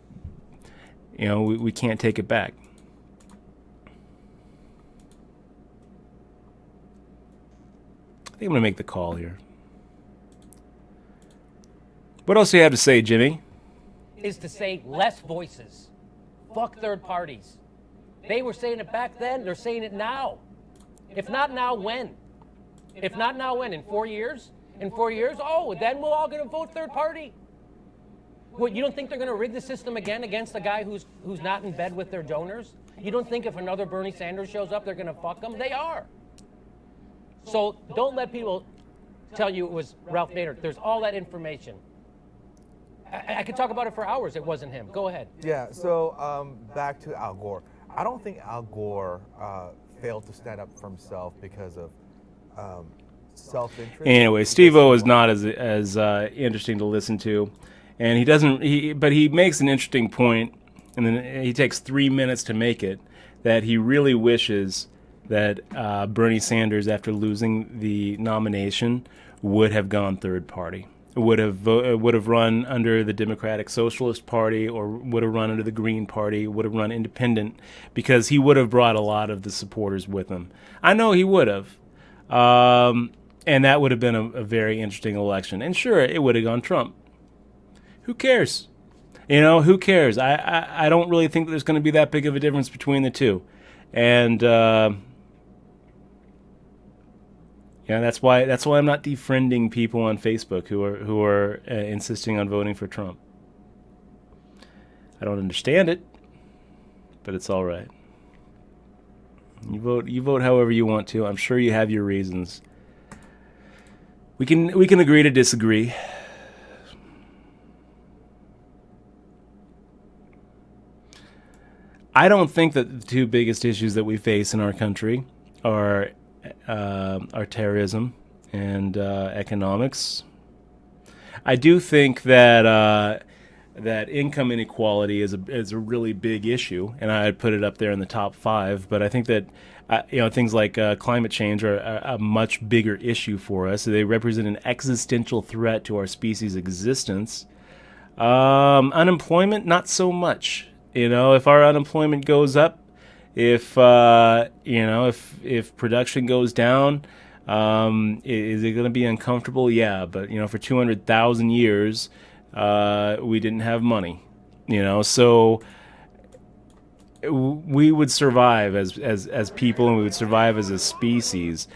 we can't take it back. I think I'm gonna make the call here. What else do you have to say, Jimmy? Is to say less voices. Fuck third parties. They were saying it back then. They're saying it now. If not now, when? If not now, when? In 4 years? In 4 years? Oh, then we're all going to vote third party. What, you don't think they're going to rig the system again against a guy who's not in bed with their donors? You don't think if another Bernie Sanders shows up, they're going to fuck him? They are. So don't let people tell you it was Ralph Nader. There's all that information. I could talk about it for hours. It wasn't him. Go ahead. Yeah, so back to Al Gore. I don't think Al Gore failed to stand up for himself because of self-interest. Anyway, Steve-O is not as interesting to listen to, and he doesn't. But he makes an interesting point, and then he takes 3 minutes to make it. That he really wishes that Bernie Sanders, after losing the nomination, would have gone third party. Would have run under the Democratic Socialist Party, or would have run under the Green Party, would have run independent, because he would have brought a lot of the supporters with him. I know he would have. And that would have been a very interesting election. And sure, it would have gone Trump. Who cares? Who cares? I don't really think there's going to be that big of a difference between the two. And that's why I'm not defriending people on Facebook who are insisting on voting for Trump. I don't understand it, but it's all right. You vote however you want to. I'm sure you have your reasons. We can agree to disagree. I don't think that the two biggest issues that we face in our country are terrorism and economics. I do think that that income inequality is a really big issue, and I'd put it up there in the top 5. But I think that things like climate change are a much bigger issue for us. They represent an existential threat to our species' existence. Unemployment, not so much. If our unemployment goes up, if production goes down, is it going to be uncomfortable? Yeah, but for 200,000 years, we didn't have money. So we would survive as people, and we would survive as a species.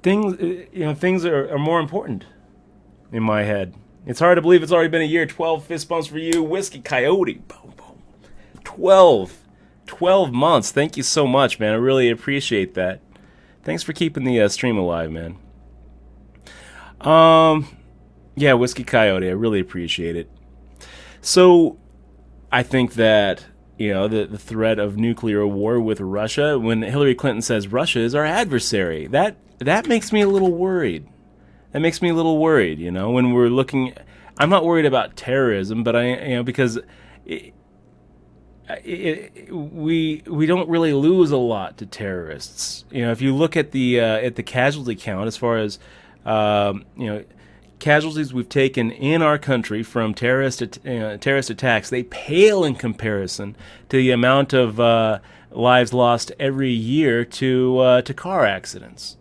Things are more important in my head. It's hard to believe it's already been a year. 12 fist bumps for you, Whiskey Coyote. Boom, boom. 12 months. Thank you so much, man. I really appreciate that. Thanks for keeping the stream alive, man. Yeah, Whiskey Coyote. I really appreciate it. So, I think that the threat of nuclear war with Russia, when Hillary Clinton says Russia is our adversary, that makes me a little worried. That makes me a little worried. When we're looking, I'm not worried about terrorism, but because we don't really lose a lot to terrorists. If you look at the casualty count, as far as casualties we've taken in our country from terrorist attacks, they pale in comparison to the amount of lives lost every year to car accidents.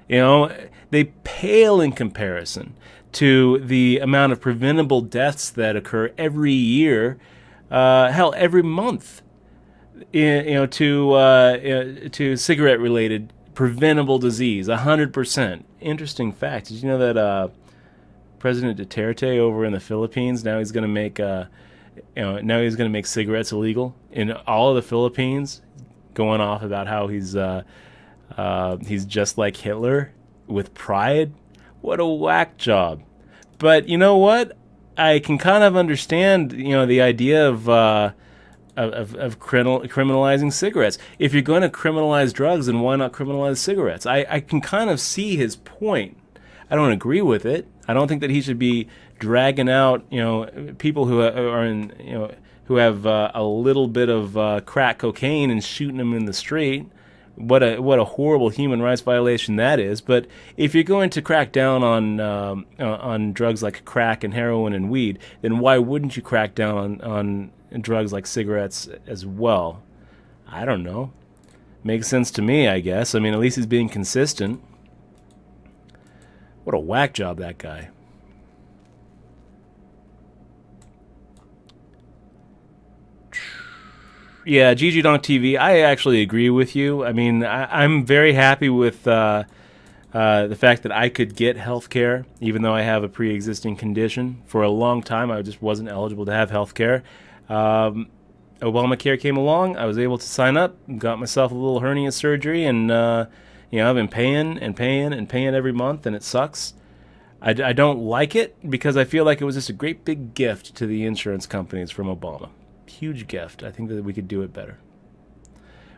They pale in comparison to the amount of preventable deaths that occur every year, every month, to cigarette-related preventable disease, 100%. Interesting fact. Did you know that President Duterte over in the Philippines, now he's going to make cigarettes illegal in all of the Philippines, going off about how he's just like Hitler with pride. What a whack job. But you know what? I can kind of understand, the idea of criminalizing cigarettes. If you're going to criminalize drugs, then why not criminalize cigarettes? I can kind of see his point. I don't agree with it. I don't think that he should be dragging out, people who are in, who have a little bit of crack cocaine and shooting them in the street. What a horrible human rights violation that is. But if you're going to crack down on drugs like crack and heroin and weed, then why wouldn't you crack down on drugs like cigarettes as well? I don't know. Makes sense to me, I guess. I mean, at least he's being consistent. What a whack job, that guy. Yeah, GG Donk TV, I actually agree with you. I mean, I'm very happy with the fact that I could get health care, even though I have a pre-existing condition. For a long time, I just wasn't eligible to have health care. Obamacare came along. I was able to sign up, got myself a little hernia surgery, and You know, I've been paying and paying and paying every month, and it sucks. I don't like it because I feel like it was just a great big gift to the insurance companies from Obama. Huge gift. I think that we could do it better.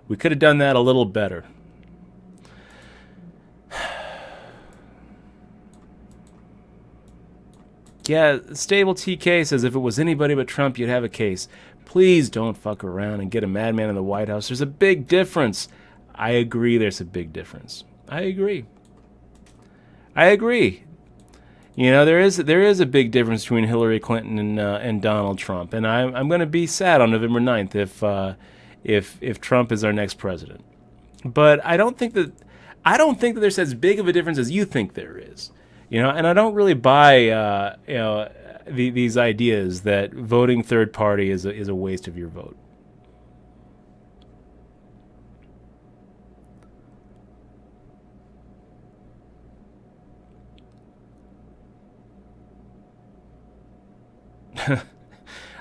We could have done that a little better. Yeah, Stable TK says if it was anybody but Trump, you'd have a case. Please don't fuck around and get a madman in the White House. There's a big difference. I agree there's a big difference. I agree. You know, there is a big difference between Hillary Clinton and Donald Trump, and I'm going to be sad on November 9th if Trump is our next president. But I don't think that there's as big of a difference as you think there is. You know, and I don't really buy these ideas that voting third party is a waste of your vote.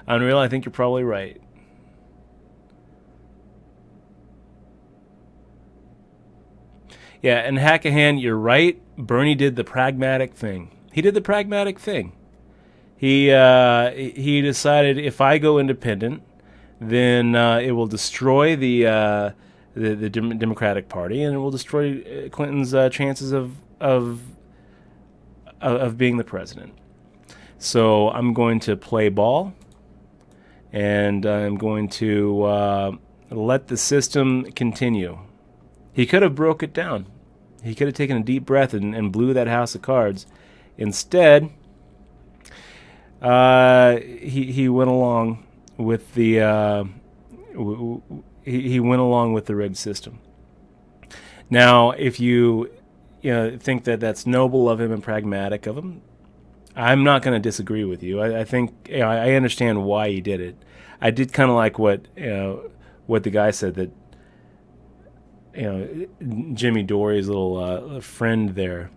Unreal, I think you're probably right. Yeah, and Hackahan, you're right. Bernie did the pragmatic thing. He did the pragmatic thing. He decided if I go independent, then it will destroy the Democratic Party, and it will destroy Clinton's chances of being the president. So I'm going to play ball, and I'm going to let the system continue. He could have broke it down. He could have taken a deep breath and blew that house of cards. Instead, he went along with the he went along with the rigged system. Now, if you think that that's noble of him and pragmatic of him, I'm not going to disagree with you. I think I understand why he did it. I did kind of like what the guy said, that Jimmy Dory's little friend there,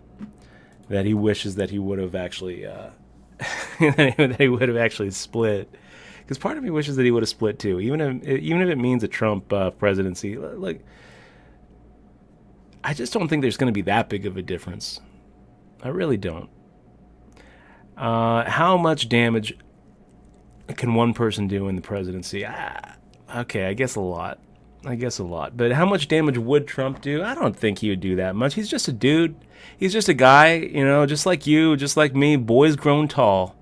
that he wishes that he would have actually that he would have actually split. Because part of me wishes that he would have split too, even if it means a Trump presidency. Like, I just don't think there's going to be that big of a difference. I really don't. How much damage can one person do in the presidency? Okay, I guess a lot. But how much damage would Trump do? I don't think he would do that much. He's just a dude. He's just a guy, just like you, just like me, boys grown tall.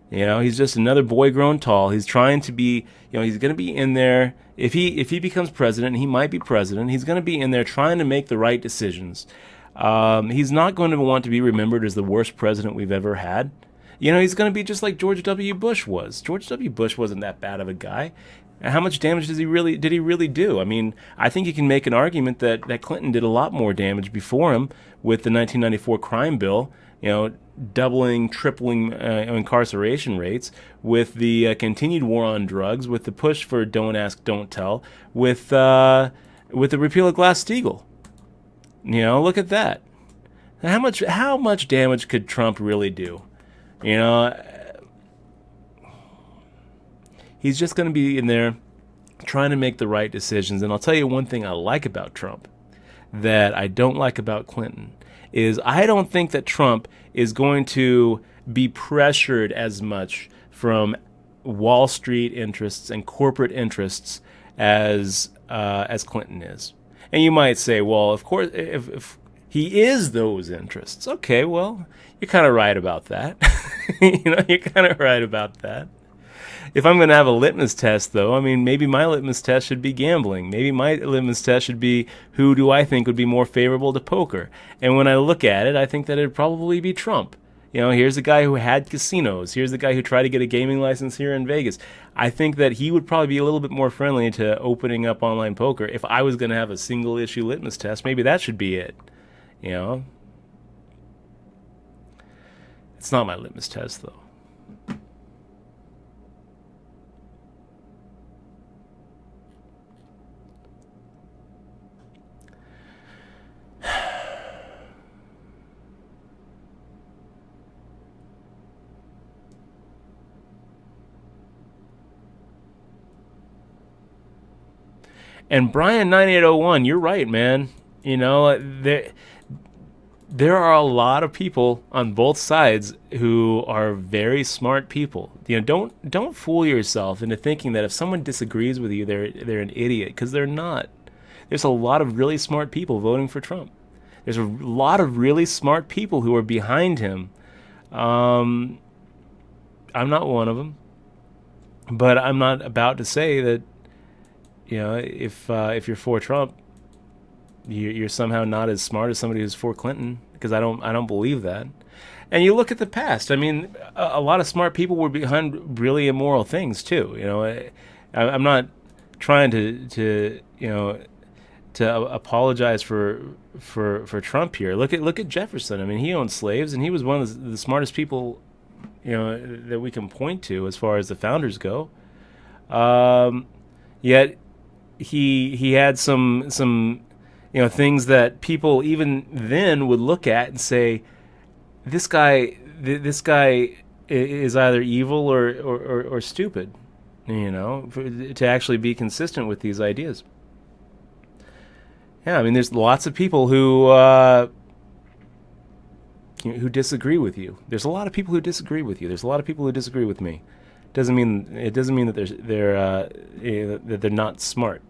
He's just another boy grown tall. He's trying to be, he's going to be in there. If he becomes president, and he might be president, he's going to be in there trying to make the right decisions. He's not going to want to be remembered as the worst president we've ever had. He's going to be just like George W. Bush was. George W. Bush wasn't that bad of a guy. How much damage did he really do? I mean, I think you can make an argument that Clinton did a lot more damage before him with the 1994 crime bill, doubling, tripling incarceration rates, with the continued war on drugs, with the push for don't ask, don't tell, with the repeal of Glass-Steagall. Look at that. How much damage could Trump really do? He's just going to be in there trying to make the right decisions. And I'll tell you one thing I like about Trump that I don't like about Clinton is I don't think that Trump is going to be pressured as much from Wall Street interests and corporate interests as Clinton is. And you might say, well, of course, if he is those interests, okay, well, you're kind of right about that. You're kind of right about that. If I'm going to have a litmus test, though, I mean, maybe my litmus test should be gambling. Maybe my litmus test should be who do I think would be more favorable to poker. And when I look at it, I think that it'd probably be Trump. Here's a guy who had casinos. Here's the guy who tried to get a gaming license here in Vegas. I think that he would probably be a little bit more friendly to opening up online poker. If I was going to have a single issue litmus test, maybe that should be it. It's not my litmus test, though. And Brian9801, you're right, man. You know, there are a lot of people on both sides who are very smart people. You know, don't fool yourself into thinking that if someone disagrees with you, they're an idiot, because they're not. There's a lot of really smart people voting for Trump. There's a lot of really smart people who are behind him. I'm not one of them, but I'm not about to say that, you know, if you're for Trump, you're somehow not as smart as somebody who's for Clinton, because I don't believe that. And you look at the past. I mean, a lot of smart people were behind really immoral things too. You know, I'm not trying to you know, to apologize for Trump here. Look at Jefferson. I mean, he owned slaves, and he was one of the smartest people, you know, that we can point to as far as the founders go. Yet he had some you know, things that people even then would look at and say, this guy is either evil or stupid, you know, to actually be consistent with these ideas. Yeah, I mean, there's lots of people who disagree with you. There's a lot of people who disagree with you. There's a lot of people who disagree with me. It doesn't mean that they're not smart.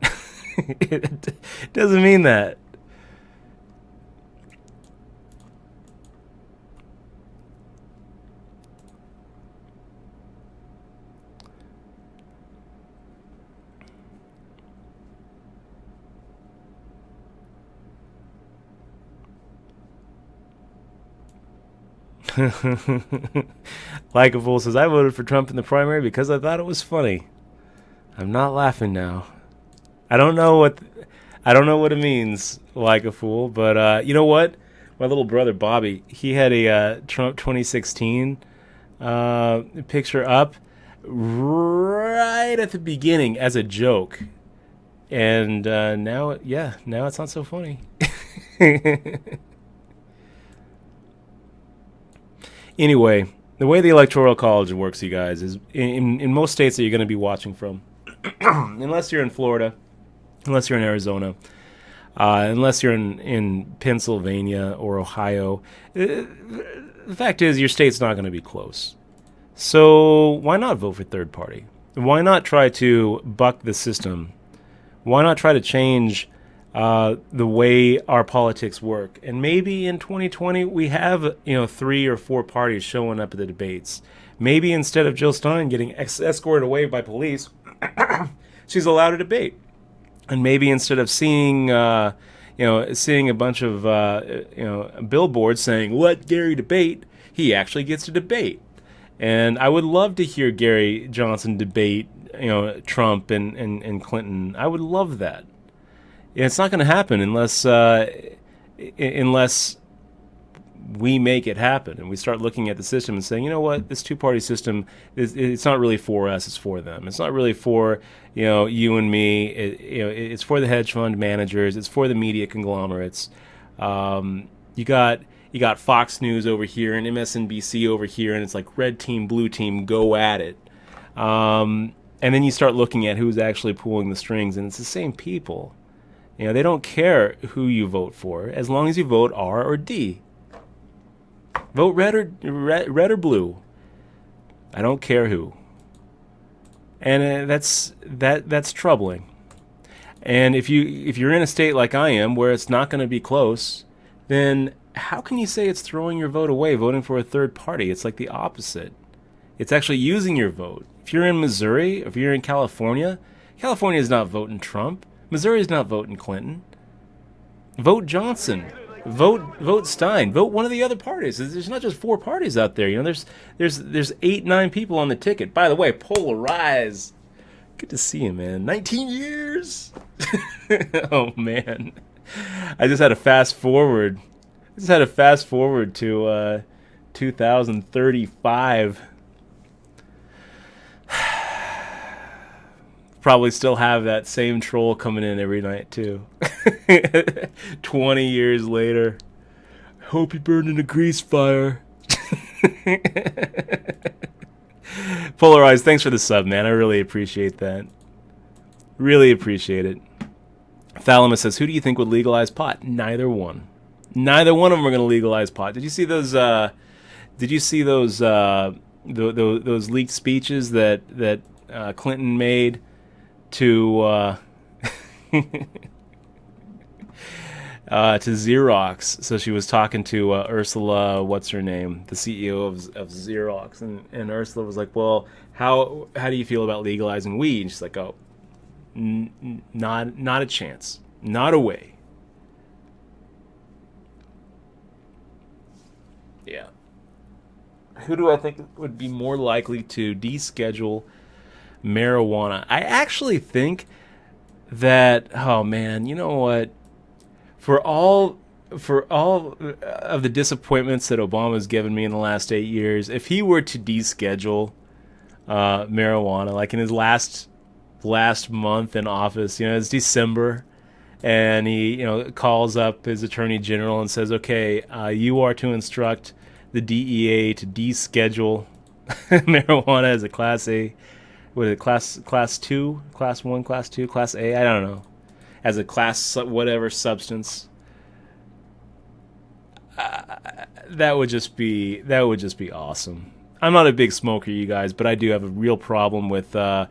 It doesn't mean that. Like a Fool says, I voted for Trump in the primary because I thought it was funny. I'm not laughing now. I don't know what it means, like a fool, but you know what? My little brother Bobby, he had a Trump 2016 picture up right at the beginning as a joke, and now it's not so funny. Anyway, the way the Electoral College works, you guys, is in most states that you're going to be watching from, unless you're in Florida, unless you're in Arizona, unless you're in Pennsylvania or Ohio, the fact is your state's not going to be close. So why not vote for third party? Why not try to buck the system? Why not try to change the way our politics work? And maybe in 2020 we have 3 or 4 parties showing up at the debates. Maybe instead of Jill Stein getting escorted away by police, she's allowed to debate. And maybe instead of seeing a bunch of billboards saying "Let Gary debate," he actually gets to debate. And I would love to hear Gary Johnson debate Trump and Clinton. I would love that. It's not going to happen unless we make it happen and we start looking at the system and saying, you know what, this two-party system it's not really for us, it's for them. It's not really for you and me. It's for the hedge fund managers. It's for the media conglomerates. You got Fox News over here and MSNBC over here, and it's like red team, blue team, go at it. And then you start looking at who's actually pulling the strings, and it's the same people. They don't care who you vote for as long as you vote R or D. Vote red or blue. I don't care who. And that's troubling. And if you're in a state like I am where it's not going to be close, then how can you say it's throwing your vote away, voting for a third party? It's like the opposite. It's actually using your vote. If you're in Missouri, if you're in California, California is not voting Trump. Missouri is not voting Clinton. Vote Johnson. Vote Stein. Vote one of the other parties. There's not just 4 parties out there. There's 8, 9 people on the ticket. By the way, polarize. Good to see you, man. 19 years. Oh man, I just had to fast forward. To 2035. Probably still have that same troll coming in every night too. 20 years later. Hope you burned in a grease fire. Polarized, thanks for the sub, man. I really appreciate that. Really appreciate it. Thalamus says, who do you think would legalize pot? Neither one. Neither one of them are going to legalize pot. Did you see those? Those leaked speeches that Clinton made to to Xerox? So she was talking to Ursula, what's her name, the CEO of Xerox, and Ursula was like, "Well, how do you feel about legalizing weed?" And she's like, "Oh, not a chance, not a way." Yeah. Who do I think would be more likely to deschedule marijuana? I actually think that, oh man, you know what? For all of the disappointments that Obama's given me in the last 8 years, if he were to deschedule marijuana, like in his last month in office, it's December, and he calls up his attorney general and says, "Okay, you are to instruct the DEA to deschedule marijuana as a Class A, what is it, Class 2, Class 1, Class 2, Class A, I don't know, as a class whatever substance." That would just be awesome. I'm not a big smoker, you guys, but I do have a real problem with the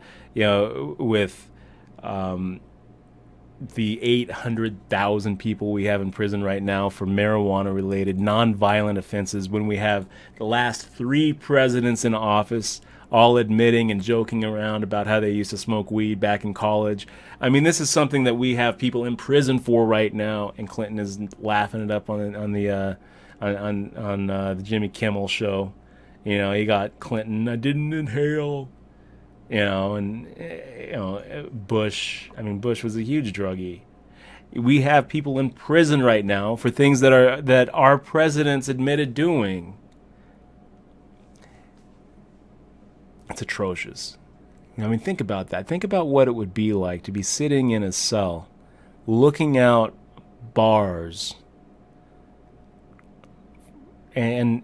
800,000 people we have in prison right now for marijuana-related non-violent offenses, when we have the last 3 presidents in office all admitting and joking around about how they used to smoke weed back in college. I mean, this is something that we have people in prison for right now, and Clinton is laughing it up on the Jimmy Kimmel show. He got Clinton, "I didn't inhale." And Bush. I mean, Bush was a huge druggie. We have people in prison right now for things that our presidents admitted doing. It's atrocious. I mean, think about that. Think about what it would be like to be sitting in a cell, looking out bars, and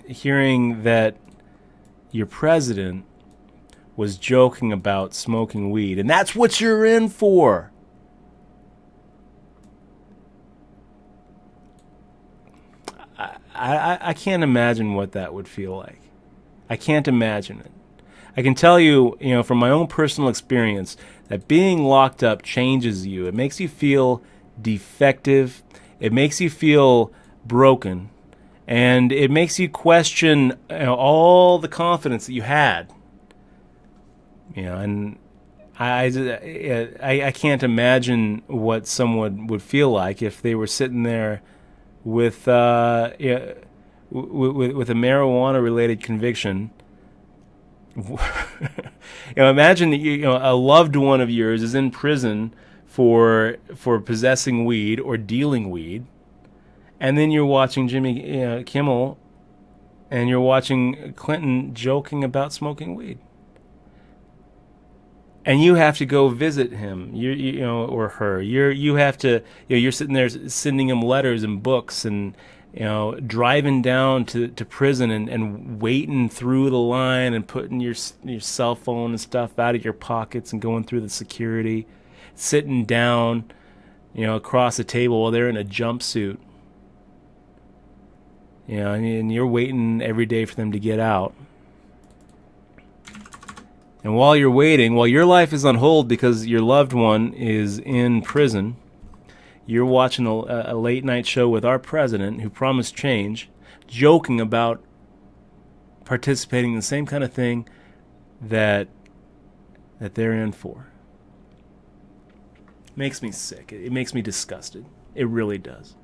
hearing that your president was joking about smoking weed, and that's what you're in for. I can't imagine what that would feel like. I can't imagine it. I can tell you, from my own personal experience, that being locked up changes you. It makes you feel defective. It makes you feel broken. And it makes you question all the confidence that you had. And I can't imagine what someone would feel like if they were sitting there with a marijuana-related conviction. Imagine a loved one of yours is in prison for possessing weed or dealing weed. And then you're watching Jimmy Kimmel, and you're watching Clinton joking about smoking weed, and you have to go visit him, or her. You have to, you're sitting there sending him letters and books, and driving down to prison and waiting through the line and putting your cell phone and stuff out of your pockets and going through the security, sitting down, across the table while they're in a jumpsuit. And you're waiting every day for them to get out. And while you're waiting, while your life is on hold because your loved one is in prison, you're watching a late night show with our president, who promised change, joking about participating in the same kind of thing that they're in for. It makes me sick. It makes me disgusted. It really does.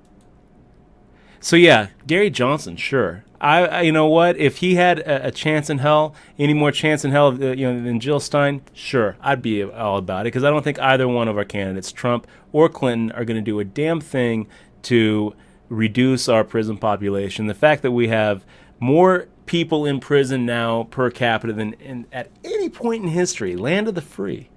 So yeah, Gary Johnson, sure. You know what? If he had a chance in hell, any more chance in hell, than Jill Stein, sure, I'd be all about it, because I don't think either one of our candidates, Trump or Clinton, are going to do a damn thing to reduce our prison population. The fact that we have more people in prison now per capita than at any point in history, land of the free,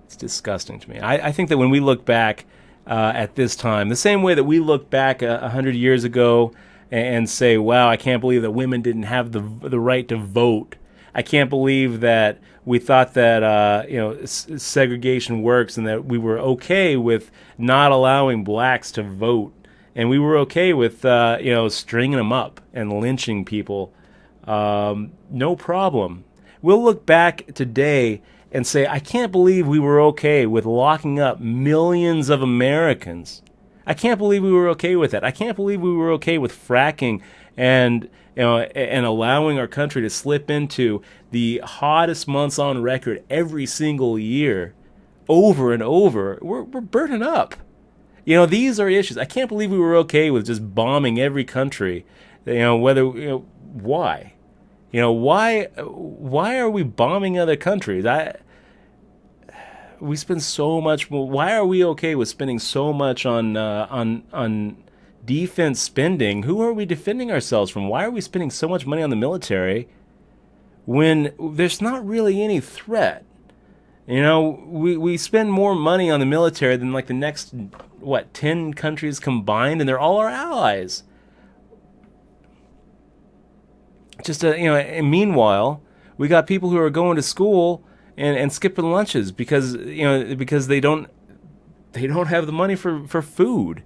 it's disgusting to me. I think that when we look back at this time, the same way that we look back 100 years ago and say, wow, I can't believe that women didn't have the right to vote. I can't believe that we thought that segregation works and that we were okay with not allowing blacks to vote, and we were okay with stringing them up and lynching people. No problem. We'll look back today and say, I can't believe we were okay with locking up millions of Americans. I can't believe we were okay with that. I can't believe we were okay with fracking and allowing our country to slip into the hottest months on record every single year, over and over. We're burning up. These are issues. I can't believe we were okay with just bombing every country. Why? Why are we bombing other countries? We spend so much. Why are we okay with spending so much on defense spending? Who are we defending ourselves from? Why are we spending so much money on the military when there's not really any threat? We spend more money on the military than like the next 10 countries combined, and they're all our allies. And meanwhile, we got people who are going to school and skipping lunches because they don't have the money for food.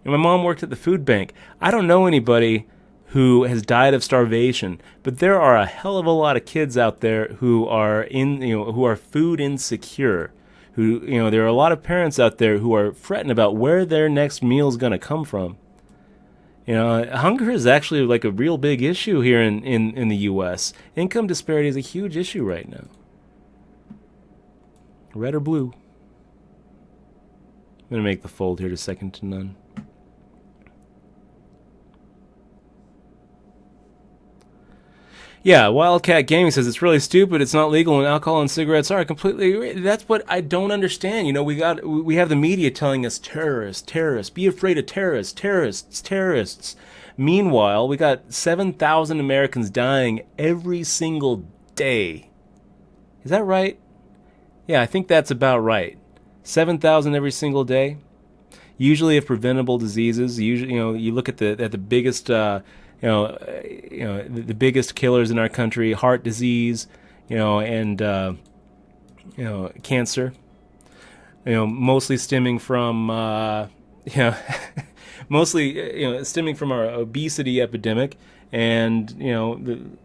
My mom worked at the food bank. I don't know anybody who has died of starvation, but there are a hell of a lot of kids out there who are who are food insecure. There are a lot of parents out there who are fretting about where their next meal is going to come from. Hunger is actually like a real big issue here in the U.S. Income disparity is a huge issue right now. Red or blue? I'm going to make the fold here to second to none. Yeah, Wildcat Gaming says it's really stupid. It's not legal, and alcohol and cigarettes are. I completely agree. That's what I don't understand. We have the media telling us terrorists. Be afraid of terrorists. Meanwhile, we got 7,000 Americans dying every single day. Is that right? Yeah, I think that's about right. 7,000 every single day. Usually of preventable diseases. Usually, you look at the biggest. The biggest killers in our country: heart disease, and cancer. Mostly stemming from stemming from our obesity epidemic, and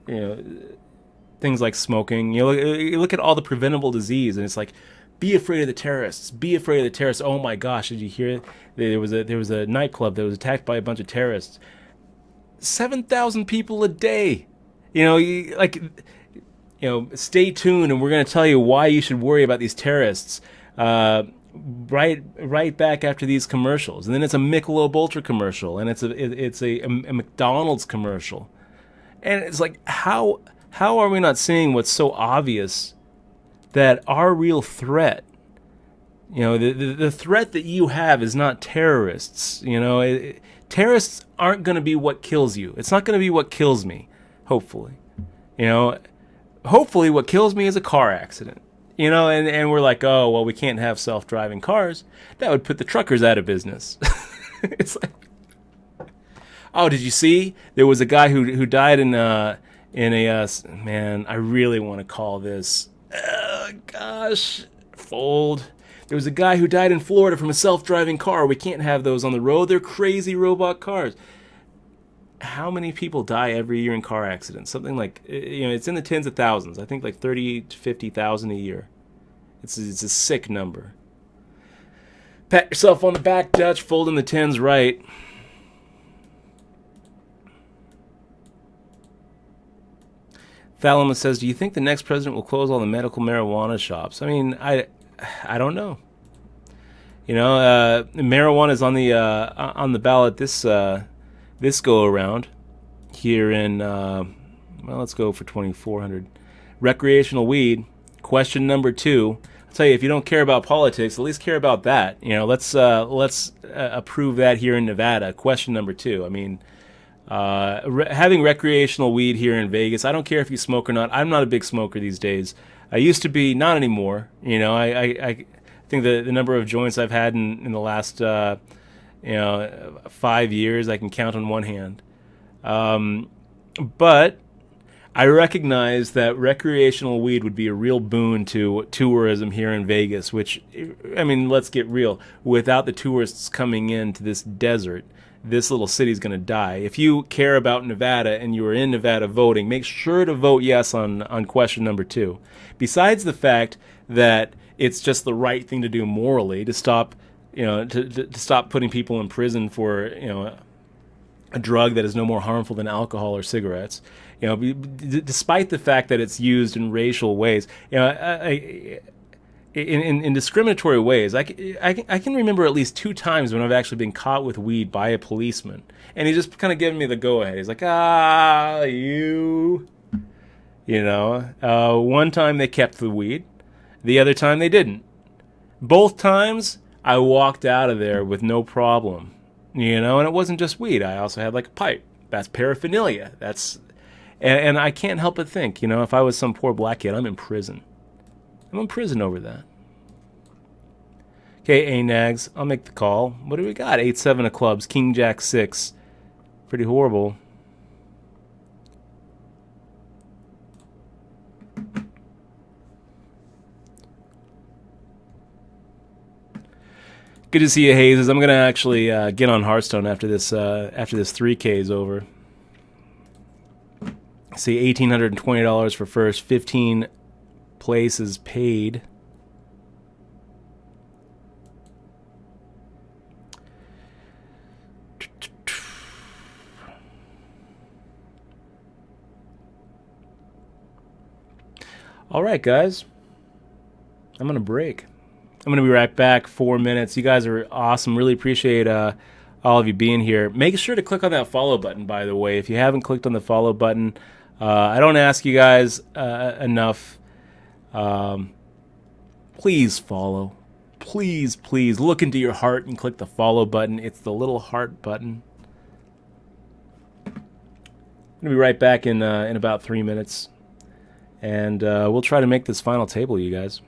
things like smoking. You look at all the preventable disease, and it's like, be afraid of the terrorists. Be afraid of the terrorists. Oh my gosh, did you hear it? There was a nightclub that was attacked by a bunch of terrorists. 7,000 people a day. Stay tuned, and we're going to tell you why you should worry about these terrorists. Right back after these commercials, and then it's a Michelob Ultra commercial, and it's a McDonald's commercial, and it's like, how are we not seeing what's so obvious, that our real threat, the threat that you have is not terrorists. Terrorists aren't going to be what kills you. It's not going to be what kills me, hopefully. Hopefully what kills me is a car accident. And we're like, oh, well, we can't have self-driving cars. That would put the truckers out of business. It's like, oh, did you see? There was a guy who died in a man, I really want to call this, fold. There was a guy who died in Florida from a self-driving car. We can't have those on the road. They're crazy robot cars. How many people die every year in car accidents? Something like, it's in the tens of thousands. I think like 30 to 50,000 a year. It's a sick number. Pat yourself on the back, Dutch, folding the tens right. Thalama says, do you think the next president will close all the medical marijuana shops? I mean, I don't know. Marijuana is on the ballot this go around here in let's go for 2,400. Recreational weed. Question number 2. I'll tell you, if you don't care about politics, at least care about that. Let's approve that here in Nevada. Question number 2. I mean, having recreational weed here in Vegas. I don't care if you smoke or not. I'm not a big smoker these days. I used to be, not anymore. I think the number of joints I've had in the last 5 years, I can count on one hand. But I recognize that recreational weed would be a real boon to tourism here in Vegas, which, I mean, let's get real. Without the tourists coming into this desert, this little city's going to die. If you care about Nevada and you are in Nevada voting, make sure to vote yes on question number 2. Besides the fact that it's just the right thing to do morally to stop, to stop putting people in prison for, a drug that is no more harmful than alcohol or cigarettes. Despite the fact that it's used in racial ways, in discriminatory ways. I can remember at least 2 times when I've actually been caught with weed by a policeman, and he's just kind of giving me the go ahead. He's like, one time they kept the weed, the other time they didn't. Both times I walked out of there with no problem. And it wasn't just weed. I also had like a pipe. That's paraphernalia. And I can't help but think, if I was some poor black kid, I'm in prison. I'm in prison over that. Okay, A-Nags, I'll make the call. What do we got? 8-7 of clubs, King Jack 6. Pretty horrible. Good to see you, Hazes. I'm gonna actually get on Hearthstone after this 3K is over. See, $1,820 for first, 15 places paid. All right, guys. I'm gonna break. I'm going to be right back. 4 minutes. You guys are awesome. Really appreciate all of you being here. Make sure to click on that follow button, by the way. If you haven't clicked on the follow button, I don't ask you guys enough. Please follow. Please, please look into your heart and click the follow button. It's the little heart button. I'm going to be right back in about 3 minutes. And we'll try to make this final table, you guys.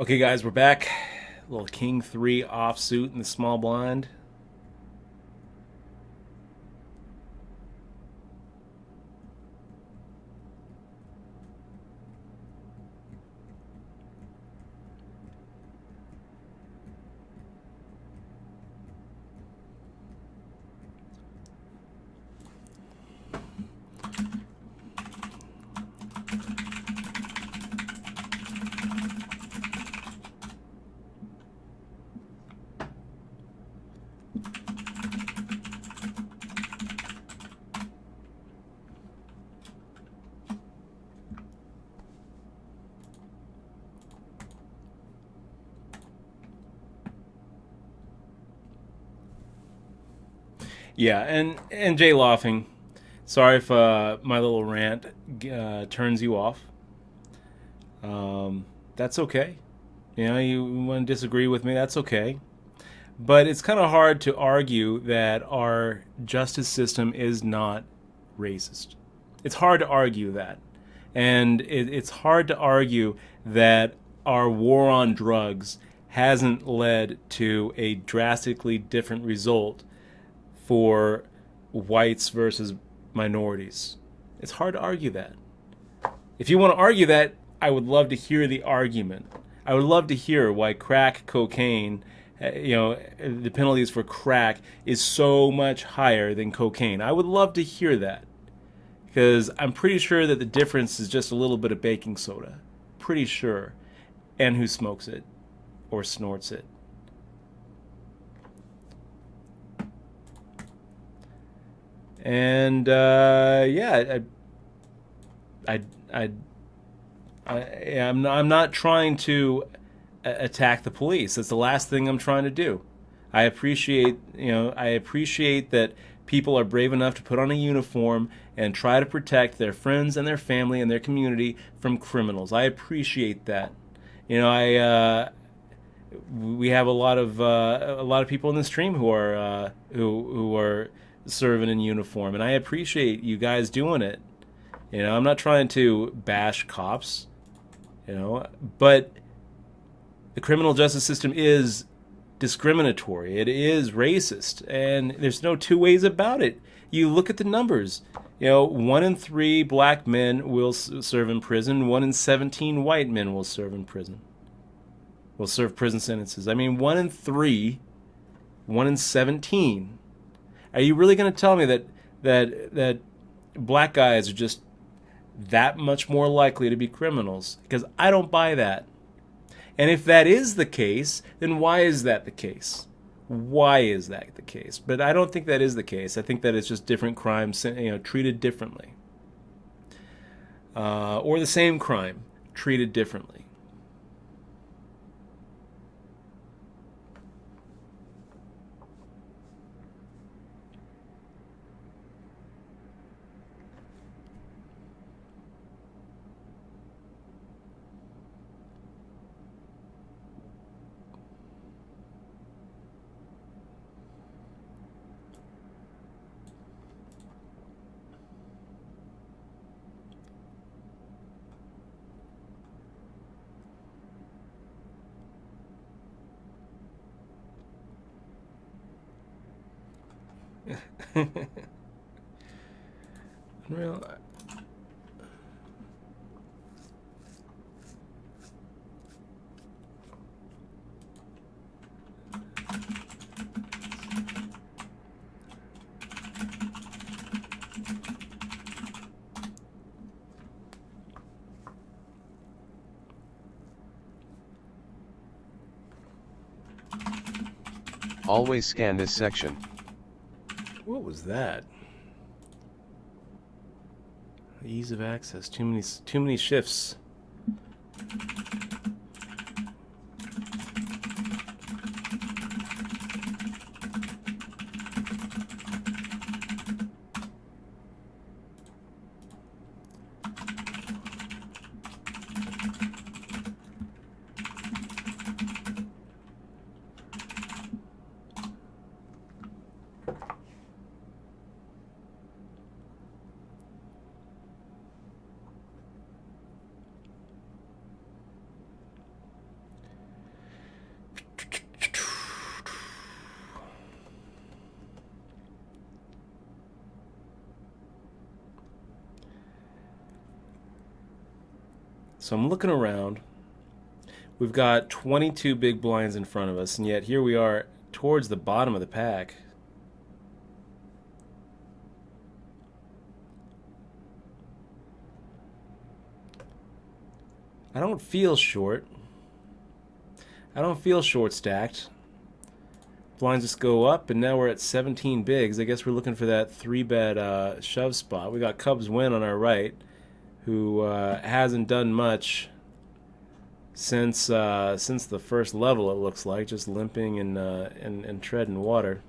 Okay, guys, we're back. A little King 3 offsuit in the small blind. Yeah, and Jay Laughing, sorry if my little rant turns you off. That's okay. You know, you want to disagree with me, that's okay. But it's kind of hard to argue that our justice system is not racist. It's hard to argue that. And it's hard to argue that our war on drugs hasn't led to a drastically different result for whites versus minorities. It's hard to argue that. If you want to argue that, I would love to hear the argument. I would love to hear why crack cocaine, the penalties for crack is so much higher than cocaine. I would love to hear that. Because I'm pretty sure that the difference is just a little bit of baking soda. Pretty sure. And who smokes it or snorts it. And I'm not trying to attack the police. That's the last thing I'm trying to do. I appreciate that people are brave enough to put on a uniform and try to protect their friends and their family and their community from criminals. I appreciate that. We have a lot of people in the stream who are serving in uniform, and I appreciate you guys doing it. I'm not trying to bash cops, but the criminal justice system is discriminatory. It is racist, and there's no two ways about it. You look at the numbers. 1 in 3 black men will serve in prison. 1 in 17 white men will serve in prison. Will serve prison sentences. I mean, 1 in 3, 1 in 17. Are you really going to tell me that black guys are just that much more likely to be criminals? Because I don't buy that. And if that is the case, then why is that the case? Why is that the case? But I don't think that is the case. I think that it's just different crimes, treated differently, or the same crime treated differently. Unreal. Always scan this section. What was that? Ease of access. Too many shifts. So I'm looking around. We've got 22 big blinds in front of us, and yet here we are towards the bottom of the pack. I don't feel short. I don't feel short stacked. Blinds just go up, and now we're at 17 bigs. I guess we're looking for that 3-bet shove spot. We got Cubs Win on our right, who hasn't done much since the first level. It looks like just limping and treading water.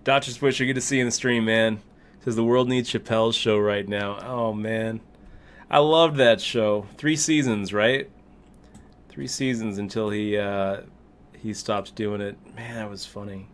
Dr. Switcher, good to see you in the stream, man. Says the world needs Chappelle's show right now. Oh, man. I loved that show. 3 seasons, right? 3 seasons until he stopped doing it. Man, that was funny.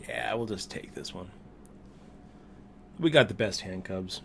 Yeah, we'll just take this one. We got the best hand, Cubs.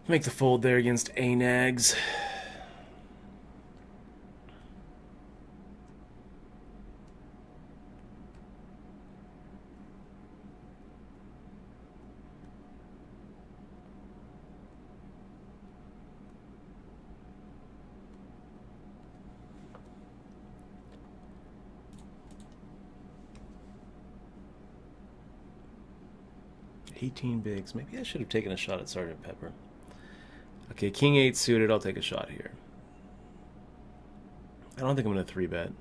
Make the fold there against A-Nags. $18 bigs. Maybe I should have taken a shot at Sergeant Pepper. Okay, King 8 suited. I'll take a shot here. I don't think I'm going to 3-bet.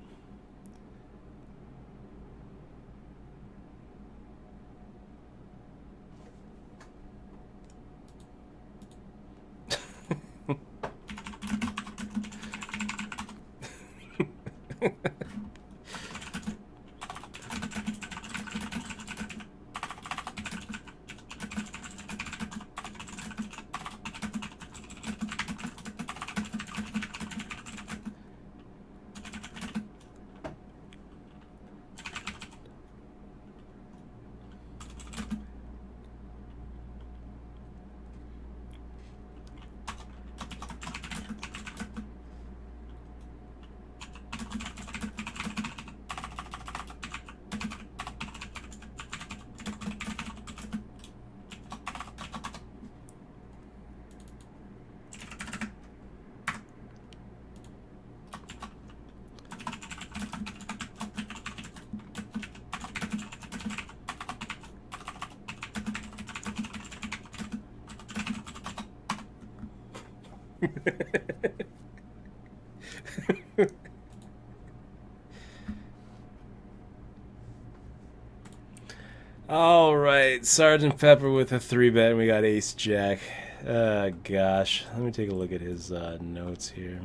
All right, Sergeant Pepper with a 3-bet, and we got Ace Jack. Gosh, let me take a look at his notes here.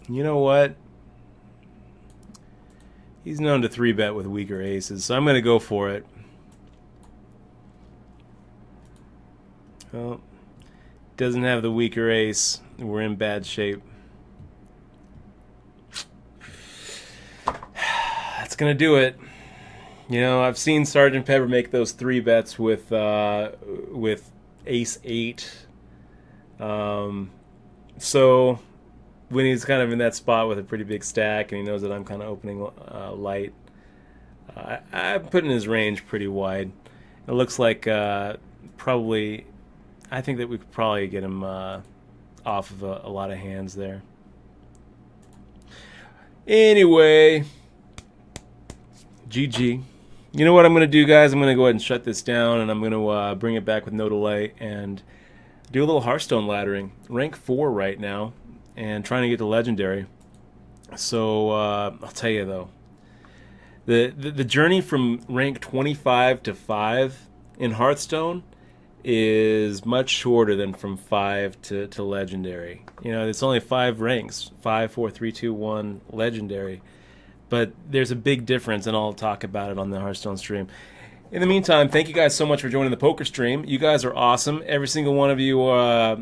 You know what? He's known to 3-bet with weaker aces, so I'm going to go for it. Well, doesn't have the weaker ace. We're in bad shape. That's going to do it. You know, I've seen Sgt. Pepper make those 3-bets with ace 8. So when he's kind of in that spot with a pretty big stack and he knows that I'm kind of opening light, I'm putting his range pretty wide. It looks like probably, I think that we could probably get him off of a lot of hands there. Anyway, GG. You know what I'm going to do, guys? I'm going to go ahead and shut this down, and I'm going to bring it back with no delay and do a little Hearthstone laddering. Rank 4 right now, and trying to get to Legendary. So I'll tell you, though, the journey from rank 25 to 5 in Hearthstone is much shorter than from 5 to Legendary. You know, it's only 5 ranks, 5, 4, 3, 2, 1, Legendary. But there's a big difference, and I'll talk about it on the Hearthstone stream. In the meantime, thank you guys so much for joining the poker stream. You guys are awesome. Every single one of you are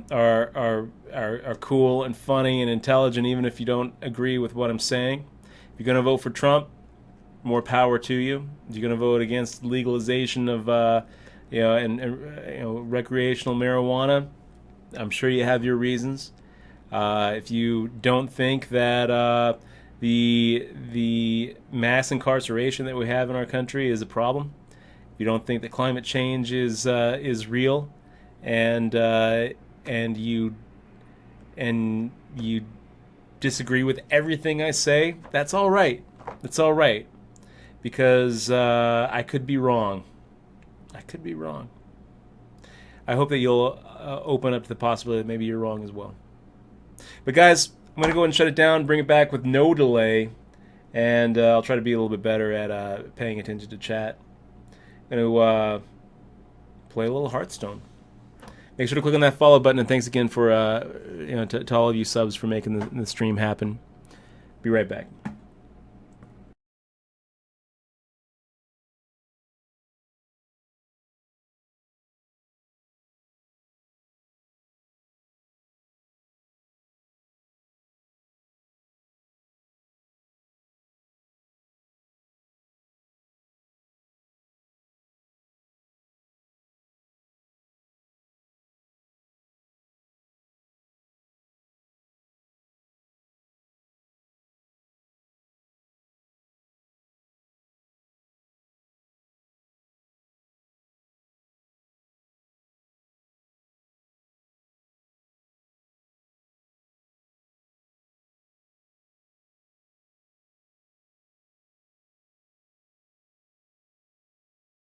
cool and funny and intelligent, even if you don't agree with what I'm saying. If you're going to vote for Trump, more power to you. If you're going to vote against legalization of recreational marijuana, I'm sure you have your reasons. If you don't think that the mass incarceration that we have in our country is a problem, if you don't think that climate change is real, and you disagree with everything I say, that's all right. It's all right, because I could be wrong. I could be wrong. I hope that you'll open up to the possibility that maybe you're wrong as well. But guys, I'm going to go ahead and shut it down, bring it back with no delay, and I'll try to be a little bit better at paying attention to chat. I'm going to play a little Hearthstone. Make sure to click on that follow button, and thanks again for to all of you subs for making the stream happen. Be right back.